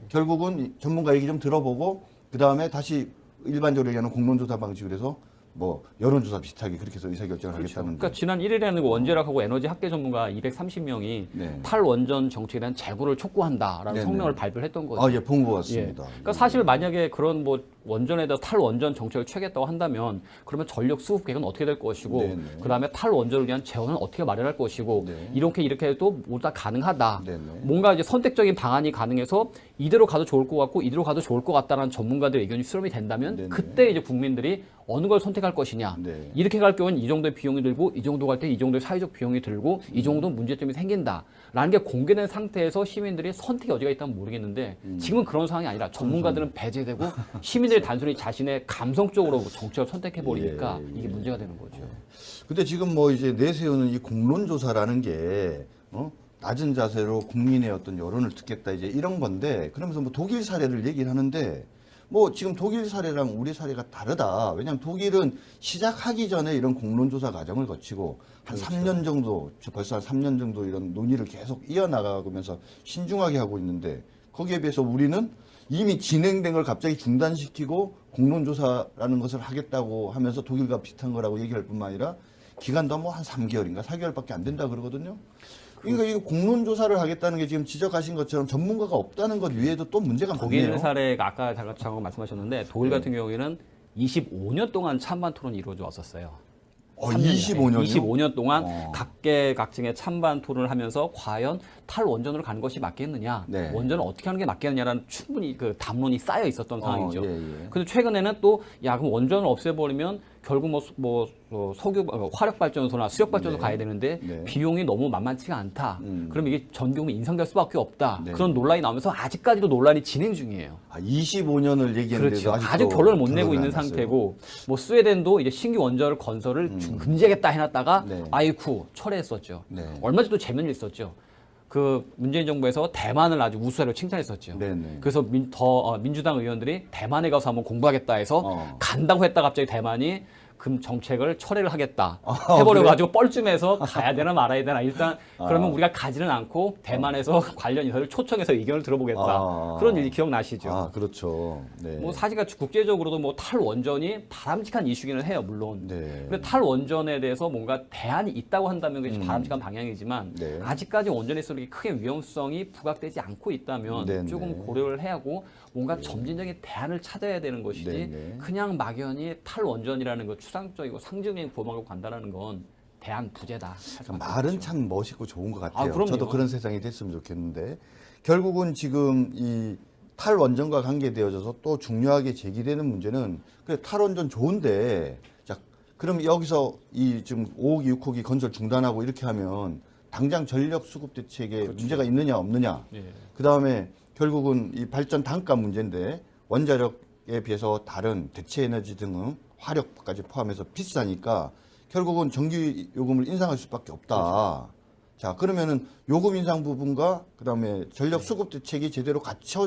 S1: 결국은 전문가 얘기 좀 들어보고 그 다음에 다시 일반적으로 얘기하는 공론조사 방식으로 해서 뭐 여론조사 비슷하게 그렇게 해서 의사결정을
S2: 그렇죠.
S1: 하겠다는
S2: 그러니까 지난 1일에는 원자력하고 에너지 학계 전문가 230명이
S1: 네.
S2: 탈원전 정책에 대한 재고를 촉구한다라는
S1: 네네.
S2: 성명을 발표를 했던 거죠.
S1: 예, 본 것
S2: 예.
S1: 같습니다.
S2: 그러니까 사실 만약에 그런 뭐 원전에 대해서 탈원전 정책을 취하겠다고 한다면 그러면 전력 수급 계획은 어떻게 될 것이고
S1: 네네.
S2: 그다음에 탈원전을 위한 재원은 어떻게 마련할 것이고
S1: 네.
S2: 이렇게 해도 모두 다 가능하다.
S1: 네네.
S2: 뭔가 이제 선택적인 방안이 가능해서 이대로 가도 좋을 것 같고 이대로 가도 좋을 것 같다라는 전문가들의 의견이 수렴이 된다면
S1: 네네.
S2: 그때 이제 국민들이 어느 걸 선택할 것이냐.
S1: 네.
S2: 이렇게 갈 경우는 이 정도의 비용이 들고 이 정도 갈 때 이 정도의 사회적 비용이 들고 이 정도 문제점이 생긴다라는 게 공개된 상태에서 시민들이 선택의 여지가 있다면 모르겠는데 지금은 그런 상황이 아니라 전문가들은 배제되고 시민들이 단순히 자신의 감성적으로 정책을 선택해 버리니까
S1: 예, 예.
S2: 이게 문제가 되는 거죠.
S1: 근데 지금 뭐 이제 내세우는 이 공론조사라는 게 낮은 자세로 국민의 어떤 여론을 듣겠다 이제 이런 건데 그러면서 뭐 독일 사례를 얘기를 하는데 뭐 지금 독일 사례랑 우리 사례가 다르다. 왜냐하면 독일은 시작하기 전에 이런 공론조사 과정을 거치고 한 3년 정도 벌써 한 3년 정도 이런 논의를 계속 이어나가면서 신중하게 하고 있는데 거기에 비해서 우리는 이미 진행된 걸 갑자기 중단시키고 공론조사라는 것을 하겠다고 하면서 독일과 비슷한 거라고 얘기할 뿐만 아니라 기간도 뭐 한 3개월인가 4개월밖에 안 된다 그러거든요. 그러니까 이거 공론조사를 하겠다는 게 지금 지적하신 것처럼 전문가가 없다는 것 외에도 또 문제가
S2: 독일
S1: 많네요.
S2: 사례가 아까 잠깐 말씀하셨는데 독일 같은 경우에는 25년 동안 찬반 토론이 이루어져 왔었어요.
S1: 25년이요?
S2: 25년 동안 각계각층의 찬반 토론을 하면서 과연 탈원전으로 가는 것이 맞겠느냐,
S1: 네.
S2: 원전을 어떻게 하는 게 맞겠느냐라는 충분히 그 담론이 쌓여 있었던 상황이죠.
S1: 예.
S2: 근데 최근에는 또 그럼 원전을 없애버리면 결국 석유 화력 발전소나 수력 발전소
S1: 네.
S2: 가야 되는데
S1: 네.
S2: 비용이 너무 만만치가 않다. 그럼 이게 전 경우 인상될 수밖에 없다.
S1: 네.
S2: 그런 논란이 나오면서 아직까지도 논란이 진행 중이에요.
S1: 25년을 얘기했는데도
S2: 그렇죠.
S1: 아직도
S2: 아직 결론을 못 내고
S1: 결론이
S2: 있는
S1: 안 났어요.
S2: 상태고 뭐 스웨덴도 이제 신규 원전 건설을 금지하겠다 해놨다가
S1: 네.
S2: 아이쿠 철회했었죠.
S1: 네.
S2: 얼마 전에도 재밌는 일 있었죠. 그 문재인 정부에서 대만을 아주 우수사로 칭찬했었죠.
S1: 네네.
S2: 그래서 민주당 의원들이 대만에 가서 한번 공부하겠다 해서 간다고 했다 갑자기 대만이 금 정책을 철회를 하겠다 해버려 가지고 뻘쭘해서 가야 되나 말아야 되나 일단 그러면 우리가 가지는 않고 대만에서 관련 인사를 초청해서 의견을 들어보겠다 그런 일 기억나시죠?
S3: 아, 그렇죠. 네.
S2: 뭐 사실가 국제적으로도 뭐 탈원전이 바람직한 이슈기는 해요 물론.
S3: 네.
S2: 근데 탈원전에 대해서 뭔가 대안이 있다고 한다면 그게 바람직한 방향이지만
S3: 네.
S2: 아직까지 원전에서 이렇게 크게 위험성이 부각되지 않고 있다면
S3: 네,
S2: 조금
S3: 네.
S2: 고려를 해야 하고 뭔가 점진적인 대안을 찾아야 되는 것이지
S3: 네, 네.
S2: 그냥 막연히 탈원전이라는 거 추상적이고 상징적인 구호막을 간다는 건 대안 부재다.
S3: 말은 참 멋있고 좋은 것 같아요.
S2: 그럼요.
S3: 저도 그런 세상이 됐으면 좋겠는데 결국은 지금 이 탈원전과 관계되어져서 또 중요하게 제기되는 문제는 그래 탈원전 좋은데 자 그럼 여기서 이 지금 5호기 6호기 건설 중단하고 이렇게 하면 당장 전력 수급 대책에 문제가 있느냐 없느냐.
S2: 예.
S3: 그다음에 결국은 이 발전 단가 문제인데 원자력에 비해서 다른 대체 에너지 등은 화력까지 포함해서 비싸니까 결국은 전기 요금을 인상할 수밖에 없다. 자, 그러면은 요금 인상 부분과 그다음에 전력 수급 대책이 제대로 갖춰